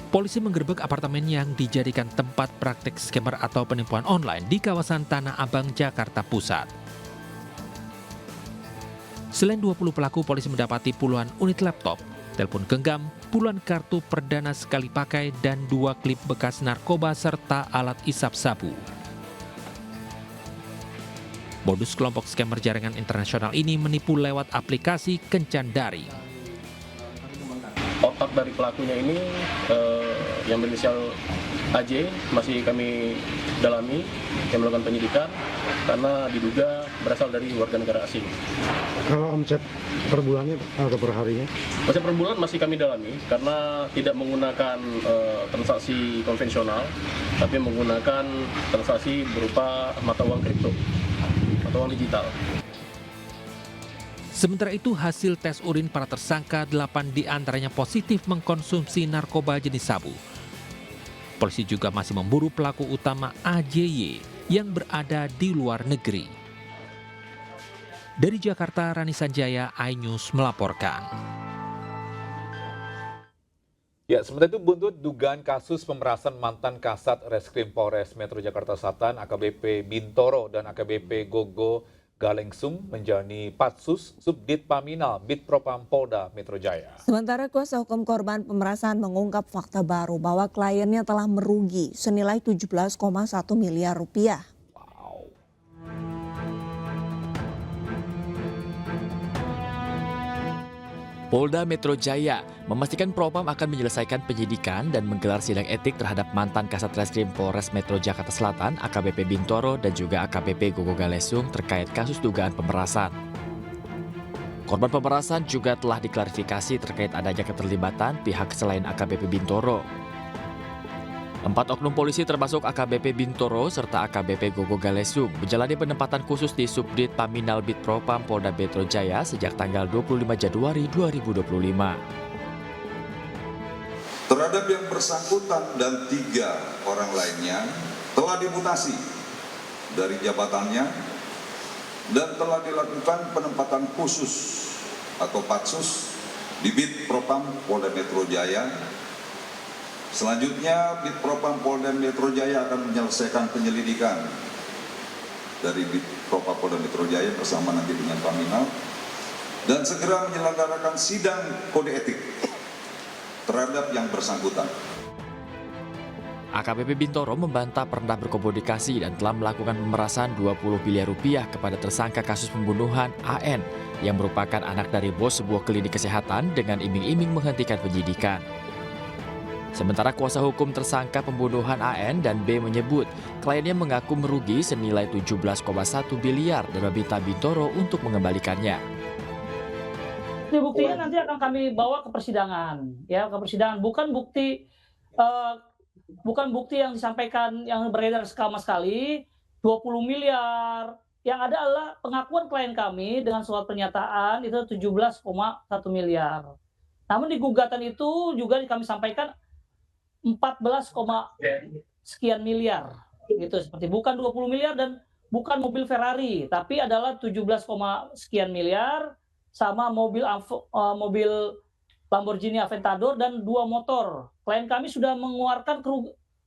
Polisi menggerebek apartemen yang dijadikan tempat praktik scammer atau penipuan online di kawasan Tanah Abang, Jakarta Pusat. Selain 20 pelaku, polisi mendapati puluhan unit laptop, telepon genggam, puluhan kartu perdana sekali pakai, dan 2 klip bekas narkoba serta alat isap sabu. Modus kelompok scammer jaringan internasional ini menipu lewat aplikasi kencan daring. Otak dari pelakunya ini yang berinisial AJ masih kami dalami, yang melakukan penyidikan karena diduga berasal dari warga negara asing. Kalau omset per bulannya atau per harinya? Omset per bulan masih kami dalami karena tidak menggunakan transaksi konvensional, tapi menggunakan transaksi berupa mata uang kripto, mata uang digital. Sementara itu, hasil tes urin para tersangka 8 diantaranya positif mengkonsumsi narkoba jenis sabu. Polisi juga masih memburu pelaku utama AJY yang berada di luar negeri. Dari Jakarta, Rani Sanjaya, iNews melaporkan. Ya, sementara itu buntut dugaan kasus pemerasan mantan Kasat Reskrim Polres Metro Jakarta Selatan AKBP Bintoro dan AKBP Gogo Galengsung menjalani Patsus Subdit Paminal Bitpropam Polda Metro Jaya. Sementara kuasa hukum korban pemerasan mengungkap fakta baru bahwa kliennya telah merugi senilai 17,1 miliar rupiah. Polda Metro Jaya memastikan Propam akan menyelesaikan penyidikan dan menggelar sidang etik terhadap mantan Kasat Reskrim Polres Metro Jakarta Selatan AKBP Bintoro dan juga AKBP Gogo Galesung terkait kasus dugaan pemerasan. Korban pemerasan juga telah diklarifikasi terkait adanya keterlibatan pihak selain AKBP Bintoro. 4 oknum polisi termasuk AKBP Bintoro serta AKBP Gogo Galesung menjalani penempatan khusus di Subdit Paminal Bitpropam Polda Metro Jaya sejak tanggal 25 Januari 2025. Terhadap yang bersangkutan dan 3 orang lainnya telah dimutasi dari jabatannya dan telah dilakukan penempatan khusus atau patsus di Bitpropam Polda Metro Jaya. Selanjutnya, Bitpropam Polda Metro Jaya akan menyelesaikan penyelidikan dari Propam Polda Metro Jaya bersama nanti dengan Paminal, dan segera menyelenggarakan sidang kode etik terhadap yang bersangkutan. AKBP Bintoro membantah pernah berkomunikasi dan telah melakukan pemerasan 20 miliar rupiah kepada tersangka kasus pembunuhan AN yang merupakan anak dari bos sebuah klinik kesehatan dengan iming-iming menghentikan penyidikan. Sementara kuasa hukum tersangka pembunuhan AN dan B menyebut kliennya mengaku merugi senilai 17,1 miliar dan meminta Bintoro untuk mengembalikannya. Buktinya nanti akan kami bawa ke persidangan, ya, ke persidangan. Bukan bukti yang disampaikan yang beredar sama sekali 20 miliar. Yang ada adalah pengakuan klien kami dengan surat pernyataan itu 17,1 miliar. Namun di gugatan itu juga kami sampaikan 14, sekian miliar, gitu, seperti bukan 20 miliar dan bukan mobil Ferrari, tapi adalah 17, sekian miliar sama mobil Lamborghini Aventador dan 2 motor. Klien kami sudah mengeluarkan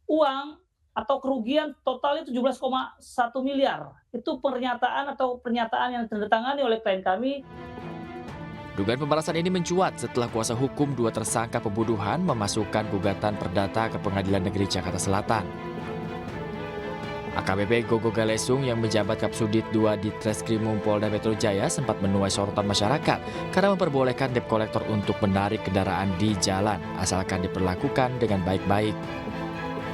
uang atau kerugian totalnya 17,1 miliar. Itu pernyataan yang ditandatangani oleh klien kami. Dugaan pemerasan ini mencuat setelah kuasa hukum 2 tersangka pembunuhan memasukkan gugatan perdata ke Pengadilan Negeri Jakarta Selatan. AKBP Gogo Galesung yang menjabat Kapsudit 2 di Treskrimum Polda Metro Jaya sempat menuai sorotan masyarakat karena memperbolehkan debt collector untuk menarik kendaraan di jalan asalkan diperlakukan dengan baik-baik.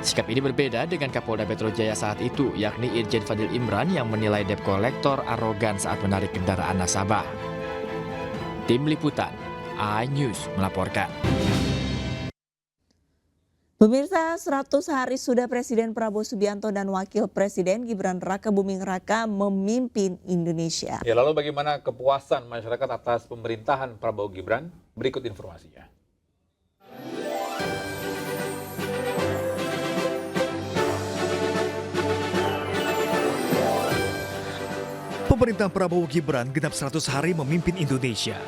Sikap ini berbeda dengan Kapolda Metro Jaya saat itu, yakni Irjen Fadil Imran yang menilai debt collector arogan saat menarik kendaraan nasabah. Tim Liputan, iNews melaporkan. Pemirsa, 100 hari sudah Presiden Prabowo Subianto dan Wakil Presiden Gibran Raka Buming Raka memimpin Indonesia. Ya, lalu bagaimana kepuasan masyarakat atas pemerintahan Prabowo Gibran? Berikut informasinya. Pemerintahan Prabowo Gibran genap 100 hari memimpin Indonesia.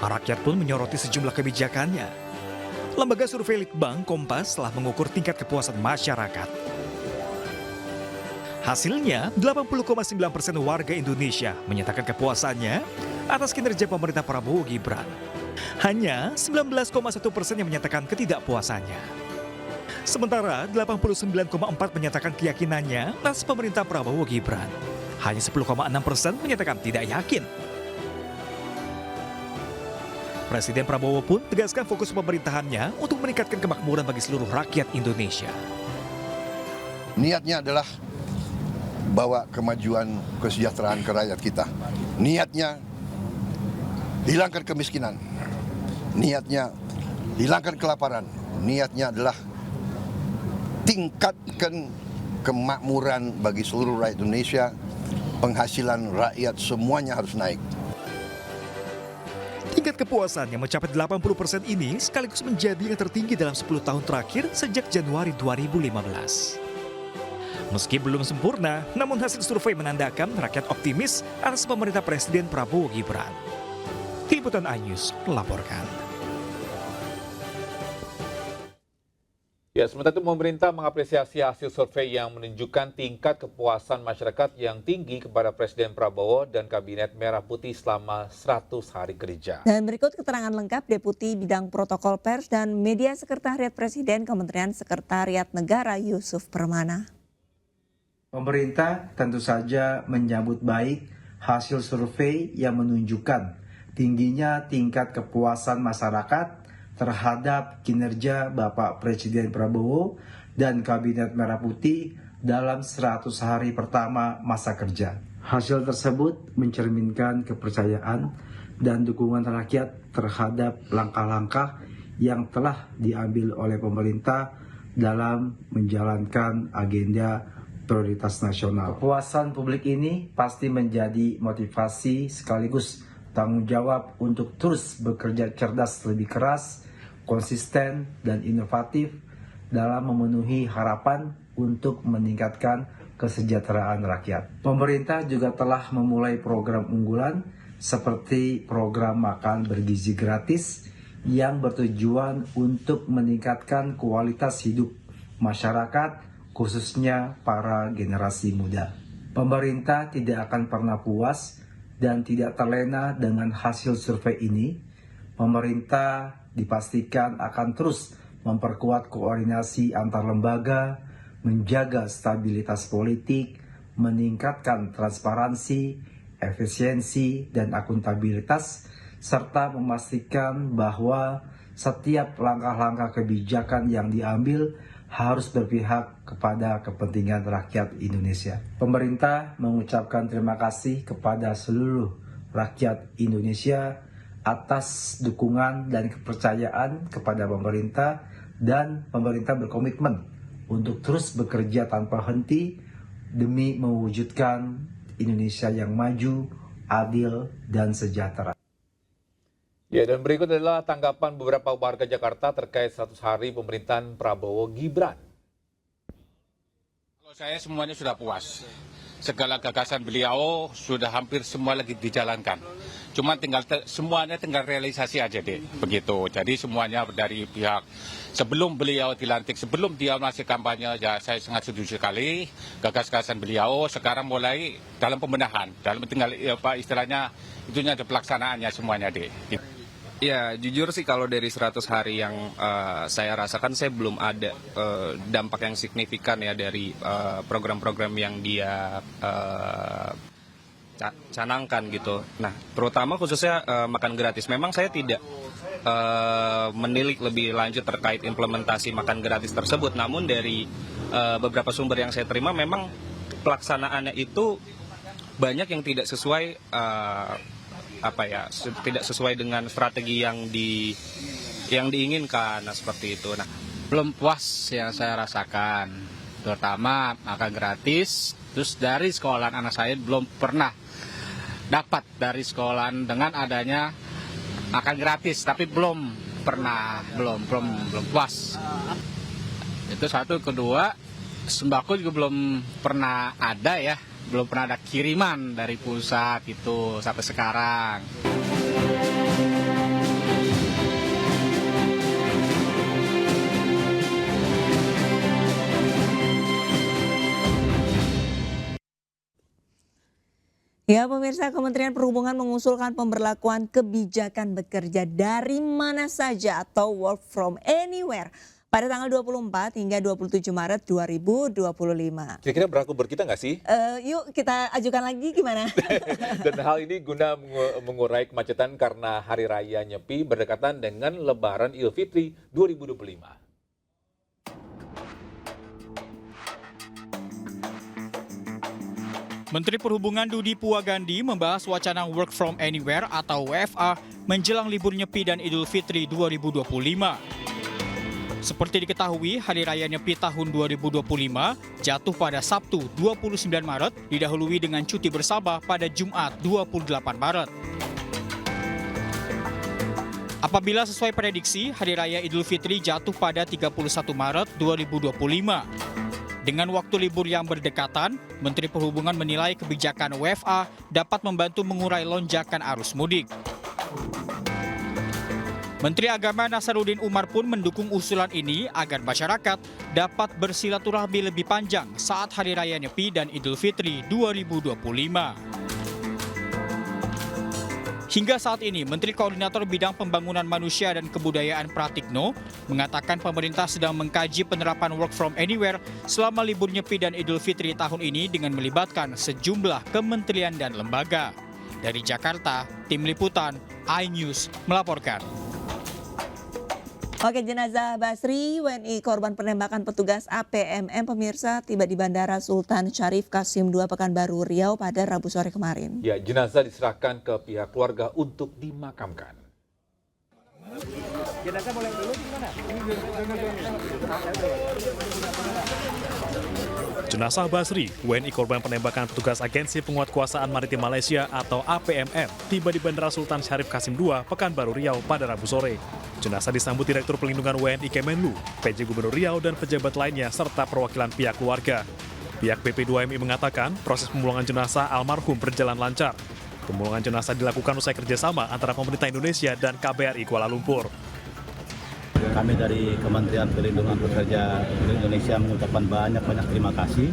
Rakyat pun menyoroti sejumlah kebijakannya. Lembaga survei Litbang Kompas telah mengukur tingkat kepuasan masyarakat. Hasilnya, 80,9% warga Indonesia menyatakan kepuasannya atas kinerja pemerintah Prabowo Gibran. Hanya 19,1% yang menyatakan ketidakpuasannya. Sementara 89,4% menyatakan keyakinannya atas pemerintah Prabowo Gibran. Hanya 10,6% menyatakan tidak yakin. Presiden Prabowo pun tegaskan fokus pemerintahannya untuk meningkatkan kemakmuran bagi seluruh rakyat Indonesia. Niatnya adalah bawa kemajuan kesejahteraan ke rakyat kita. Niatnya hilangkan kemiskinan. Niatnya hilangkan kelaparan. Niatnya adalah tingkatkan kemakmuran bagi seluruh rakyat Indonesia. Penghasilan rakyat semuanya harus naik. Tingkat kepuasan yang mencapai 80% ini sekaligus menjadi yang tertinggi dalam 10 tahun terakhir sejak Januari 2015. Meski belum sempurna, namun hasil survei menandakan rakyat optimis atas pemerintah Presiden Prabowo Gibran. Tim Liputan iNews melaporkan. Ya, sementara itu pemerintah mengapresiasi hasil survei yang menunjukkan tingkat kepuasan masyarakat yang tinggi kepada Presiden Prabowo dan Kabinet Merah Putih selama 100 hari kerja. Dan berikut keterangan lengkap Deputi Bidang Protokol Pers dan Media Sekretariat Presiden Kementerian Sekretariat Negara Yusuf Permana. Pemerintah tentu saja menyambut baik hasil survei yang menunjukkan tingginya tingkat kepuasan masyarakat terhadap kinerja Bapak Presiden Prabowo dan Kabinet Merah Putih dalam 100 hari pertama masa kerja. Hasil tersebut mencerminkan kepercayaan dan dukungan rakyat terhadap langkah-langkah yang telah diambil oleh pemerintah dalam menjalankan agenda prioritas nasional. Kepuasan publik ini pasti menjadi motivasi sekaligus tanggung jawab untuk terus bekerja cerdas, lebih keras, konsisten, dan inovatif dalam memenuhi harapan untuk meningkatkan kesejahteraan rakyat. Pemerintah juga telah memulai program unggulan seperti program makan bergizi gratis yang bertujuan untuk meningkatkan kualitas hidup masyarakat, khususnya para generasi muda. Pemerintah tidak akan pernah puas dan tidak terlena dengan hasil survei ini. Pemerintah dipastikan akan terus memperkuat koordinasi antar lembaga, menjaga stabilitas politik, meningkatkan transparansi, efisiensi, dan akuntabilitas, serta memastikan bahwa setiap langkah-langkah kebijakan yang diambil harus berpihak kepada kepentingan rakyat Indonesia. Pemerintah mengucapkan terima kasih kepada seluruh rakyat Indonesia atas dukungan dan kepercayaan kepada pemerintah, dan pemerintah berkomitmen untuk terus bekerja tanpa henti demi mewujudkan Indonesia yang maju, adil, dan sejahtera. Ya, dan berikut adalah tanggapan beberapa warga Jakarta terkait 100 hari pemerintahan Prabowo Gibran. Kalau saya semuanya sudah puas. Segala gagasan beliau sudah hampir semua lagi dijalankan. Cuma semuanya tinggal realisasi aja deh, begitu. Jadi semuanya dari pihak sebelum beliau dilantik, sebelum dia masih kampanye, ya saya sangat setuju sekali gagasan beliau. Sekarang mulai dalam pembenahan, dalam tinggal apa istilahnya itunya ada pelaksanaannya semuanya deh. Ya, jujur sih kalau dari 100 hari yang saya rasakan, saya belum ada dampak yang signifikan ya dari program-program yang dia canangkan gitu. Nah, terutama khususnya makan gratis. Memang saya tidak menilik lebih lanjut terkait implementasi makan gratis tersebut. Namun dari beberapa sumber yang saya terima, memang pelaksanaannya itu banyak yang tidak sesuai tidak sesuai dengan strategi yang diinginkan, seperti itu. Nah, belum puas yang saya rasakan, terutama makan gratis. Terus dari sekolahan anak saya belum pernah dapat dari sekolahan dengan adanya makan gratis, tapi belum puas. Itu satu. Kedua, sembako juga belum pernah ada ya. Belum pernah ada kiriman dari pusat itu sampai sekarang. Ya, pemirsa, Kementerian Perhubungan mengusulkan pemberlakuan kebijakan bekerja dari mana saja atau work from anywhere pada tanggal 24 hingga 27 Maret 2025. Kira-kira berlaku buat kita nggak sih? Yuk kita ajukan lagi gimana? Dan hal ini guna mengurai kemacetan karena Hari Raya Nyepi berdekatan dengan Lebaran Idul Fitri 2025. Menteri Perhubungan Budi Puwagandi membahas wacana Work from Anywhere atau WFA menjelang libur Nyepi dan Idul Fitri 2025. Seperti diketahui, Hari Raya Nyepi tahun 2025 jatuh pada Sabtu 29 Maret, didahului dengan cuti bersama pada Jumat 28 Maret. Apabila sesuai prediksi, Hari Raya Idul Fitri jatuh pada 31 Maret 2025. Dengan waktu libur yang berdekatan, Menteri Perhubungan menilai kebijakan WFA dapat membantu mengurai lonjakan arus mudik. Menteri Agama Nasaruddin Umar pun mendukung usulan ini agar masyarakat dapat bersilaturahmi lebih panjang saat Hari Raya Nyepi dan Idul Fitri 2025. Hingga saat ini, Menteri Koordinator Bidang Pembangunan Manusia dan Kebudayaan Pratikno mengatakan pemerintah sedang mengkaji penerapan work from anywhere selama libur Nyepi dan Idul Fitri tahun ini dengan melibatkan sejumlah kementerian dan lembaga. Dari Jakarta, Tim Liputan, iNews melaporkan. Oke, jenazah Basri, WNI korban penembakan petugas APMM pemirsa tiba di Bandara Sultan Syarif Qasim II Pekanbaru Riau pada Rabu sore kemarin. Ya, jenazah diserahkan ke pihak keluarga untuk dimakamkan. Jenazah boleh dulu gimana? Jenazah Basri, WNI korban penembakan petugas Agensi Penguatkuasaan Maritim Malaysia atau APMM, tiba di Bandara Sultan Syarif Qasim II, Pekanbaru Riau pada Rabu sore. Jenazah disambut Direktur Pelindungan WNI Kemenlu, PJ Gubernur Riau, dan pejabat lainnya, serta perwakilan pihak keluarga. Pihak BP2MI mengatakan proses pemulangan jenazah almarhum berjalan lancar. Pemulangan jenazah dilakukan usai kerjasama antara pemerintah Indonesia dan KBRI Kuala Lumpur. kami dari Kementerian Perlindungan Pekerja Indonesia mengucapkan banyak-banyak terima kasih,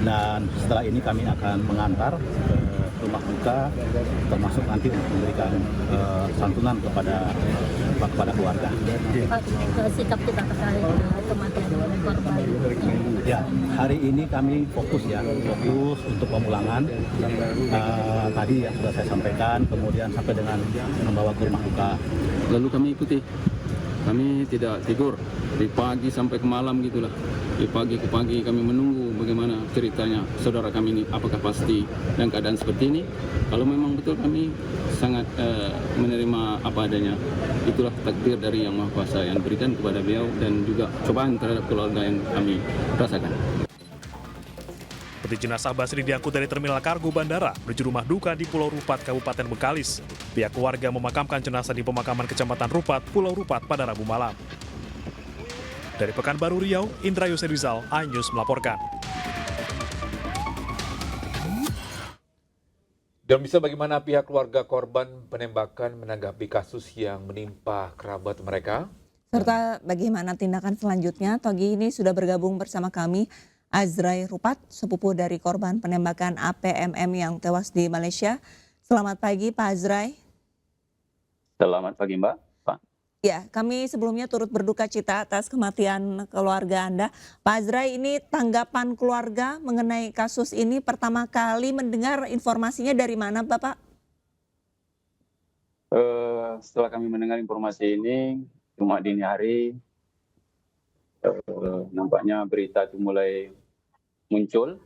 dan setelah ini kami akan mengantar ke rumah duka, termasuk nanti untuk memberikan santunan kepada keluarga. Sikap kita terkait kematian korban. Ya, hari ini kami fokus untuk pemulangan. Tadi yang sudah saya sampaikan, kemudian sampai dengan membawa ke rumah duka. Lalu kami ikuti, kami tidak tidur dari pagi sampai ke malam gitulah. Dari pagi ke pagi kami menunggu bagaimana ceritanya saudara kami ini, apakah pasti dalam keadaan seperti ini. Kalau memang betul, kami sangat menerima apa adanya. Itulah takdir dari Yang Maha Kuasa yang diberikan kepada beliau, dan juga cobaan terhadap keluarga yang kami rasakan. Peti jenazah Basri diangkut dari terminal kargo bandara menuju rumah duka di Pulau Rupat, Kabupaten Bengkalis. Pihak keluarga memakamkan jenazah di pemakaman Kecamatan Rupat, Pulau Rupat pada Rabu malam. Dari Pekanbaru Riau, Indra Yose Rizal, iNews melaporkan. Dan bisa bagaimana pihak keluarga korban penembakan menanggapi kasus yang menimpa kerabat mereka? Serta bagaimana tindakan selanjutnya, Togi ini sudah bergabung bersama kami Azrai Rupat, sepupu dari korban penembakan APMM yang tewas di Malaysia. Selamat pagi Pak Azrai. Selamat pagi Mbak. Pak. Ya, kami sebelumnya turut berduka cita atas kematian keluarga Anda. Pak Azrai, ini tanggapan keluarga mengenai kasus ini pertama kali mendengar informasinya dari mana Bapak? Setelah kami mendengar informasi ini, Jumat dini hari, nampaknya berita itu mulai muncul,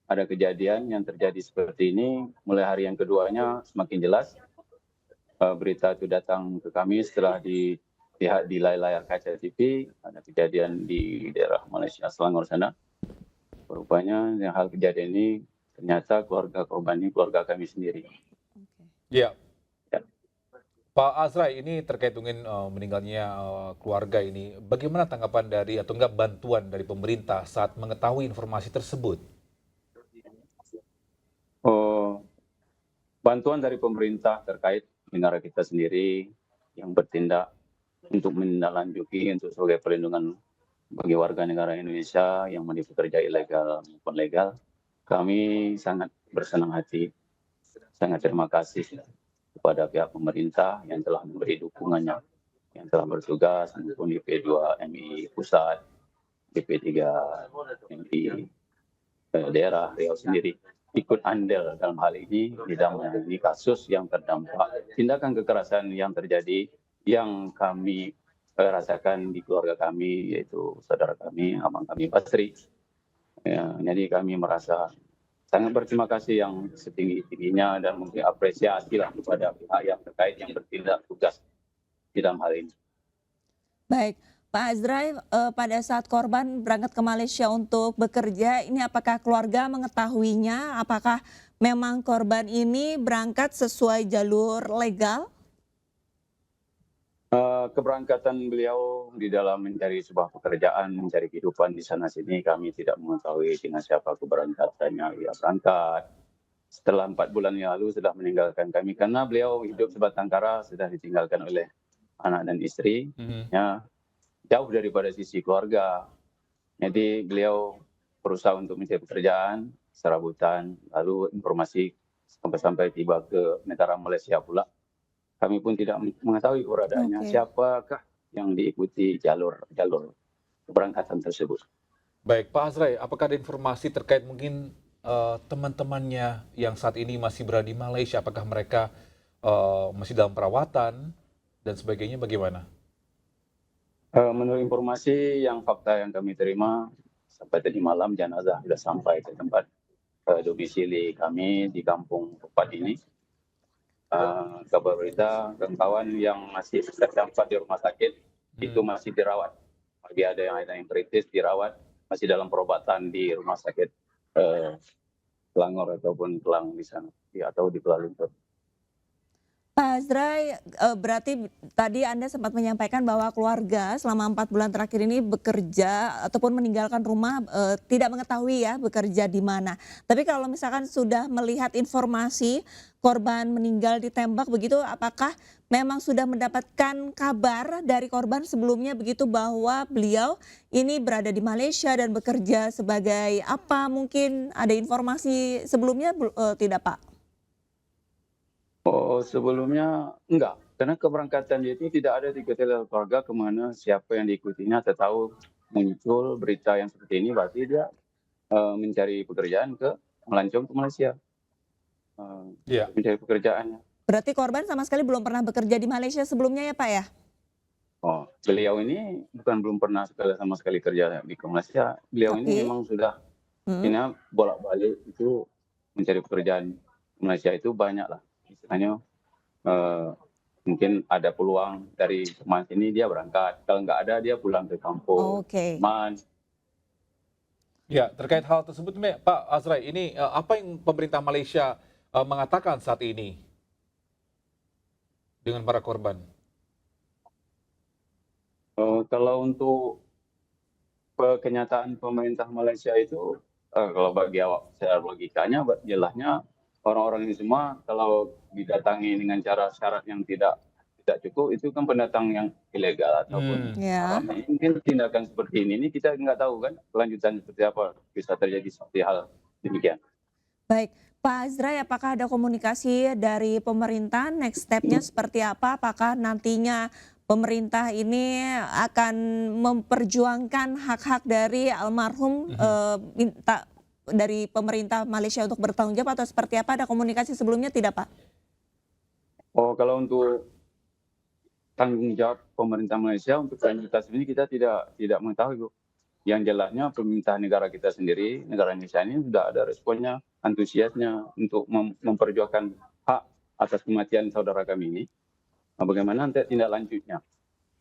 ada kejadian yang terjadi seperti ini. Mulai hari yang keduanya semakin jelas. Berita itu datang ke kami setelah dilihat di layar kaca TV, ada kejadian di daerah Malaysia Selangor sana. Rupanya yang hal kejadian ini ternyata keluarga korban ini keluarga kami sendiri. Ya. Pak Azrai, ini terkait dengan meninggalnya keluarga ini, bagaimana tanggapan dari atau enggak bantuan dari pemerintah saat mengetahui informasi tersebut? Bantuan dari pemerintah terkait negara kita sendiri yang bertindak untuk menindaklanjuti untuk sebagai perlindungan bagi warga negara Indonesia yang bekerja ilegal maupun legal, kami sangat bersenang hati, sangat terima kasih kepada pihak pemerintah yang telah memberi dukungannya, yang telah bertugas maupun DP2 MI Pusat, DP3 MI daerah Riau sendiri ikut andil dalam hal ini di dalam menangani kasus yang terdampak tindakan kekerasan yang terjadi yang kami rasakan di keluarga kami, yaitu saudara kami, abang kami Basri. Ya, jadi kami merasa sangat berterima kasih yang setinggi-tingginya dan mungkin apresiasi lah kepada pihak yang terkait yang bertindak tugas di dalam hal ini. Baik, Pak Azrai, pada saat korban berangkat ke Malaysia untuk bekerja, ini apakah keluarga mengetahuinya? Apakah memang korban ini berangkat sesuai jalur legal? Keberangkatan beliau di dalam mencari sebuah pekerjaan, mencari kehidupan di sana-sini, kami tidak mengetahui dengan siapa keberangkatannya. Ia berangkat setelah 4 bulan yang lalu sudah meninggalkan kami karena beliau hidup sebatang kara, sudah ditinggalkan oleh anak dan istri, ya, jauh daripada sisi keluarga. Jadi beliau berusaha untuk mencari pekerjaan serabutan, lalu informasi sampai tiba ke negara Malaysia pula. Kami pun tidak mengetahui keberadaannya, siapakah yang diikuti jalur keberangkatan tersebut. Baik, Pak Azrai, apakah ada informasi terkait mungkin teman-temannya yang saat ini masih berada di Malaysia, apakah mereka masih dalam perawatan dan sebagainya, bagaimana? Menurut informasi yang fakta yang kami terima, sampai tadi malam jenazah sudah sampai ke tempat domisili kami di kampung Rupat ini. Kabar berita kawan yang masih terdampak di rumah sakit itu masih dirawat. Bagi ada yang kritis dirawat, masih dalam perobatan di rumah sakit Selangor ataupun Kelang di sana, atau di Kuala Lumpur. Pak Azrai, berarti tadi Anda sempat menyampaikan bahwa keluarga selama 4 bulan terakhir ini bekerja ataupun meninggalkan rumah tidak mengetahui ya bekerja di mana. Tapi kalau misalkan sudah melihat informasi korban meninggal ditembak begitu, apakah memang sudah mendapatkan kabar dari korban sebelumnya begitu bahwa beliau ini berada di Malaysia dan bekerja sebagai apa? Mungkin ada informasi sebelumnya tidak, Pak? Oh, sebelumnya enggak, karena keberangkatan dia itu tidak ada diketahui keluarga kemana, siapa yang diikutinya, atau tahu muncul berita yang seperti ini, berarti dia mencari pekerjaan melancong ke Malaysia, mencari pekerjaannya. Berarti korban sama sekali belum pernah bekerja di Malaysia sebelumnya ya Pak ya? Oh, beliau ini belum pernah sama sekali kerja di Malaysia. Beliau ini memang sudah ini bolak-balik itu mencari pekerjaan di Malaysia itu banyak lah. Istilahnya mungkin ada peluang dari teman ini dia berangkat, kalau nggak ada dia pulang ke kampung. Ya, terkait hal tersebut Pak Azrai, ini apa yang pemerintah Malaysia mengatakan saat ini dengan para korban? Kalau untuk kenyataan pemerintah Malaysia itu, kalau bagi awak secara logikanya, jelasnya orang-orang ini semua kalau didatangi dengan cara syarat yang tidak cukup, itu kan pendatang yang ilegal ataupun mungkin tindakan seperti ini kita nggak tahu kan kelanjutan seperti apa, bisa terjadi seperti hal demikian. Baik, Pak Azrai, apakah ada komunikasi dari pemerintah next step-nya seperti apa? Apakah nantinya pemerintah ini akan memperjuangkan hak-hak dari almarhum, minta dari pemerintah Malaysia untuk bertanggung jawab atau seperti apa? Ada komunikasi sebelumnya tidak, Pak? Oh, kalau untuk tanggung jawab pemerintah Malaysia untuk kelanjutan ini kita tidak mengetahui, Bu. Yang jelasnya pemerintah negara kita sendiri, negara Indonesia ini sudah ada responnya, antusiasnya untuk memperjuangkan hak atas kematian saudara kami ini. Nah, bagaimana nanti tindak lanjutnya?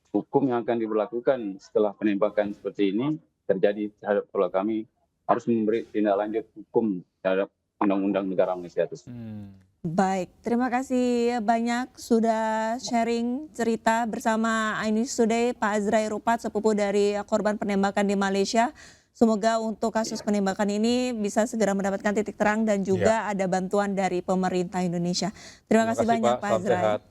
Hukum yang akan diberlakukan setelah penembakan seperti ini terjadi terhadap keluarga kami harus memberi tindak lanjut hukum terhadap undang-undang negara Malaysia itu. Baik, terima kasih banyak sudah sharing cerita bersama iNews Today, Pak Azrai Rupat, sepupu dari korban penembakan di Malaysia. Semoga untuk kasus penembakan ini bisa segera mendapatkan titik terang dan juga ada bantuan dari pemerintah Indonesia. Terima kasih banyak Pak Azrai.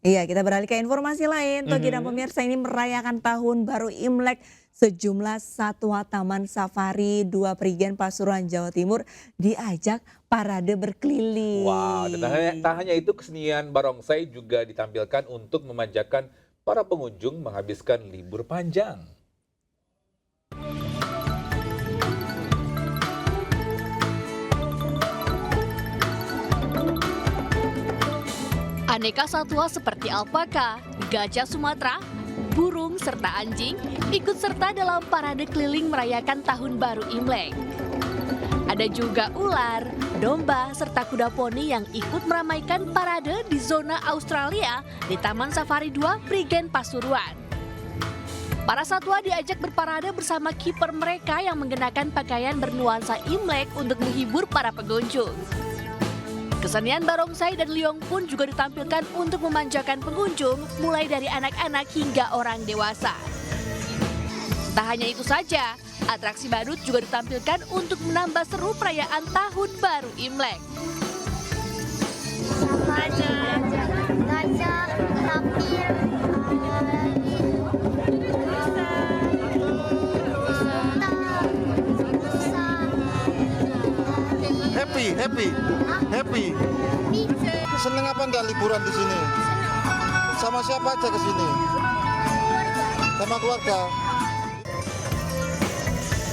Iya, kita beralih ke informasi lain. Togi dan pemirsa, ini merayakan tahun baru Imlek. Sejumlah satwa Taman Safari 2 Prigen Pasuruan, Jawa Timur diajak parade berkeliling. Wow, dan tak hanya itu, kesenian barongsai juga ditampilkan untuk memanjakan para pengunjung menghabiskan libur panjang. Aneka satwa seperti alpaka, gajah Sumatera, burung, serta anjing ikut serta dalam parade keliling merayakan Tahun Baru Imlek. Ada juga ular, domba, serta kuda poni yang ikut meramaikan parade di zona Australia di Taman Safari 2 Prigen Pasuruan. Para satwa diajak berparade bersama kiper mereka yang mengenakan pakaian bernuansa Imlek untuk menghibur para pengunjung. Kesenian barongsai dan liong pun juga ditampilkan untuk memanjakan pengunjung, mulai dari anak-anak hingga orang dewasa. Tak hanya itu saja, atraksi badut juga ditampilkan untuk menambah seru perayaan Tahun Baru Imlek. Happy. Seneng apa enggak liburan di sini? Sama siapa aja ke sini? Sama keluarga.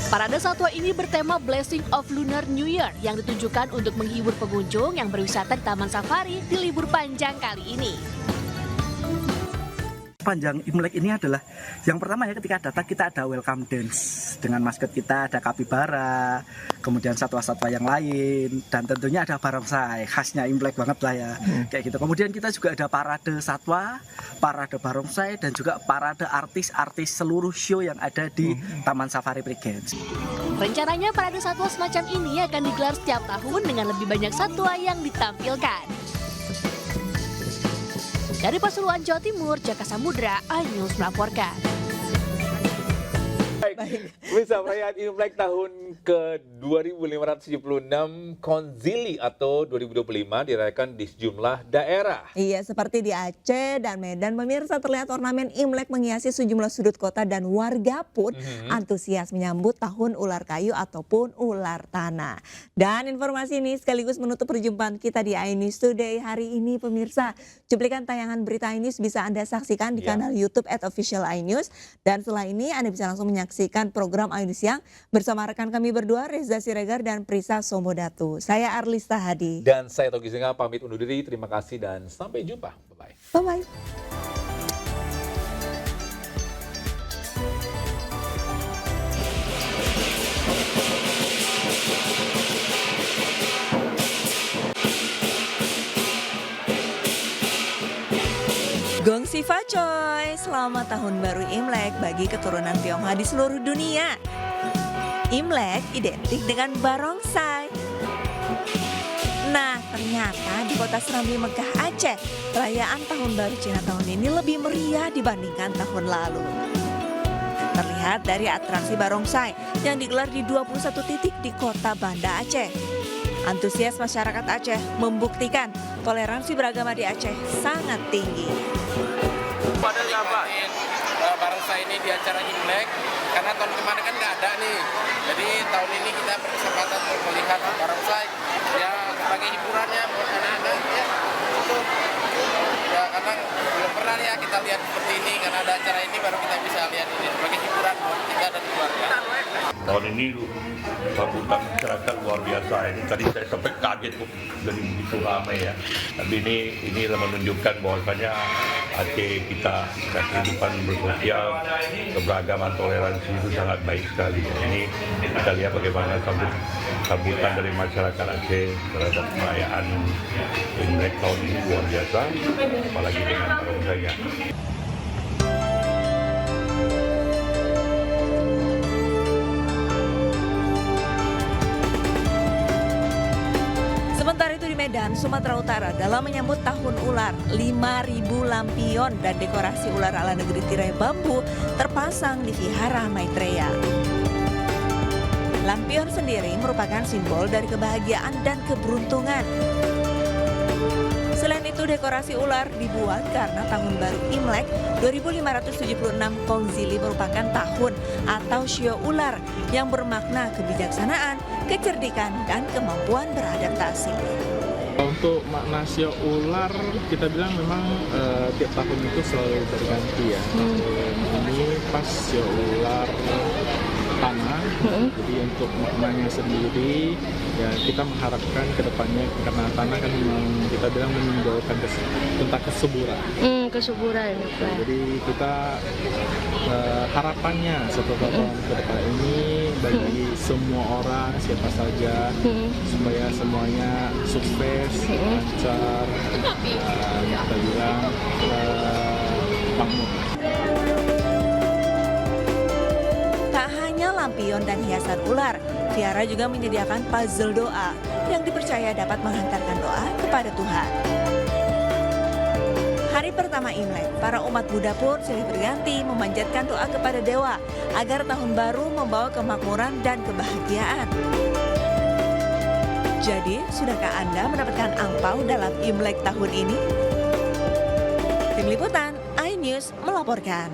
Parade satwa ini bertema Blessing of Lunar New Year yang ditujukan untuk menghibur pengunjung yang berwisata di Taman Safari di libur panjang kali ini. Panjang Imlek ini adalah yang pertama ya, ketika datang kita ada welcome dance dengan maskot kita, ada kapibara, kemudian satwa-satwa yang lain, dan tentunya ada barongsai, khasnya Imlek banget lah ya, kayak gitu. Kemudian kita juga ada parade satwa, parade barongsai, dan juga parade artis-artis seluruh show yang ada di Taman Safari Prigen. Rencananya parade satwa semacam ini akan digelar setiap tahun dengan lebih banyak satwa yang ditampilkan. Dari Pasuruan, Jawa Timur, Jaka Samudra, iNews melaporkan. Bisa perayaan Imlek tahun ke-2576 Konzili atau 2025 dirayakan di sejumlah daerah. Iya, seperti di Aceh dan Medan, pemirsa, terlihat ornamen Imlek menghiasi sejumlah sudut kota dan warga pun antusias menyambut tahun ular kayu ataupun ular tanah. Dan informasi ini sekaligus menutup perjumpaan kita di iNews Today hari ini, pemirsa. Cuplikan tayangan berita iNews bisa Anda saksikan di kanal YouTube @official iNews. Dan setelah ini Anda bisa langsung menyaksikan program iNews Siang bersama rekan kami berdua, Reza Siregar dan Prisa Somodatu. Saya Arlista Hadi. Dan saya Togi Singa pamit undur diri. Terima kasih dan sampai jumpa. Bye-bye. Bye-bye. Gong Siva coy, selamat tahun baru Imlek bagi keturunan Tionghoa di seluruh dunia. Imlek identik dengan barongsai. Nah, ternyata di kota Serambi, Mekah, Aceh, perayaan tahun baru Cina tahun ini lebih meriah dibandingkan tahun lalu. Terlihat dari atraksi barongsai yang digelar di 21 titik di kota Banda Aceh. Antusias masyarakat Aceh membuktikan toleransi beragama di Aceh sangat tinggi. Pada nikmatin barongsai ini di acara Imlek karena tahun kemarin kan nggak ada nih. Jadi tahun ini kita berkesempatan untuk melihat barongsai ya sebagai hiburannya buat anak-anak ya. Itu ya karena belum pernah ya kita lihat seperti ini, karena ada acara ini baru kita bisa lihat ini sebagai hiburan buat kita dan keluarga. Tahun ini sambutan masyarakat luar biasa. Ini tadi saya sampai kaget kok dari begitu ramai ya. Tapi ini menunjukkan bahwasanya Aceh kita kehidupan bersosial, keberagaman, toleransi itu sangat baik sekali. Ini kita lihat bagaimana sambutan dari masyarakat Aceh terhadap perayaan Imlek tahun ini luar biasa, apalagi dengan barongsainya. Sementara itu di Medan, Sumatera Utara, dalam menyambut tahun ular, 5.000 lampion dan dekorasi ular ala negeri tirai bambu terpasang di Vihara Maitreya. Lampion sendiri merupakan simbol dari kebahagiaan dan keberuntungan. Selain itu, dekorasi ular dibuat karena tahun baru Imlek 2576 Konzili merupakan tahun atau Shio ular yang bermakna kebijaksanaan, kecerdikan, dan kemampuan beradaptasi. Untuk makna Shio ular, kita bilang memang tiap tahun itu selalu berganti ya. Tahun ini pas Shio ular tanah, jadi untuk maknanya sendiri ya kita mengharapkan ke depannya, karena tanah kan memang kita bilang menyimbolkan tentang kesuburan. Kesuburan. Jadi kita harapannya setelah tahun ke depan ini bagi semua orang, siapa saja, supaya semuanya sukses, lancar, dan kita bilang makmur. Lampion dan hiasan ular, Tiara juga menyediakan puzzle doa yang dipercaya dapat menghantarkan doa kepada Tuhan. Hari pertama Imlek, para umat Buddha pun silih berganti memanjatkan doa kepada dewa agar tahun baru membawa kemakmuran dan kebahagiaan. Jadi, sudahkah Anda mendapatkan angpau dalam Imlek tahun ini? Tim Liputan iNews melaporkan.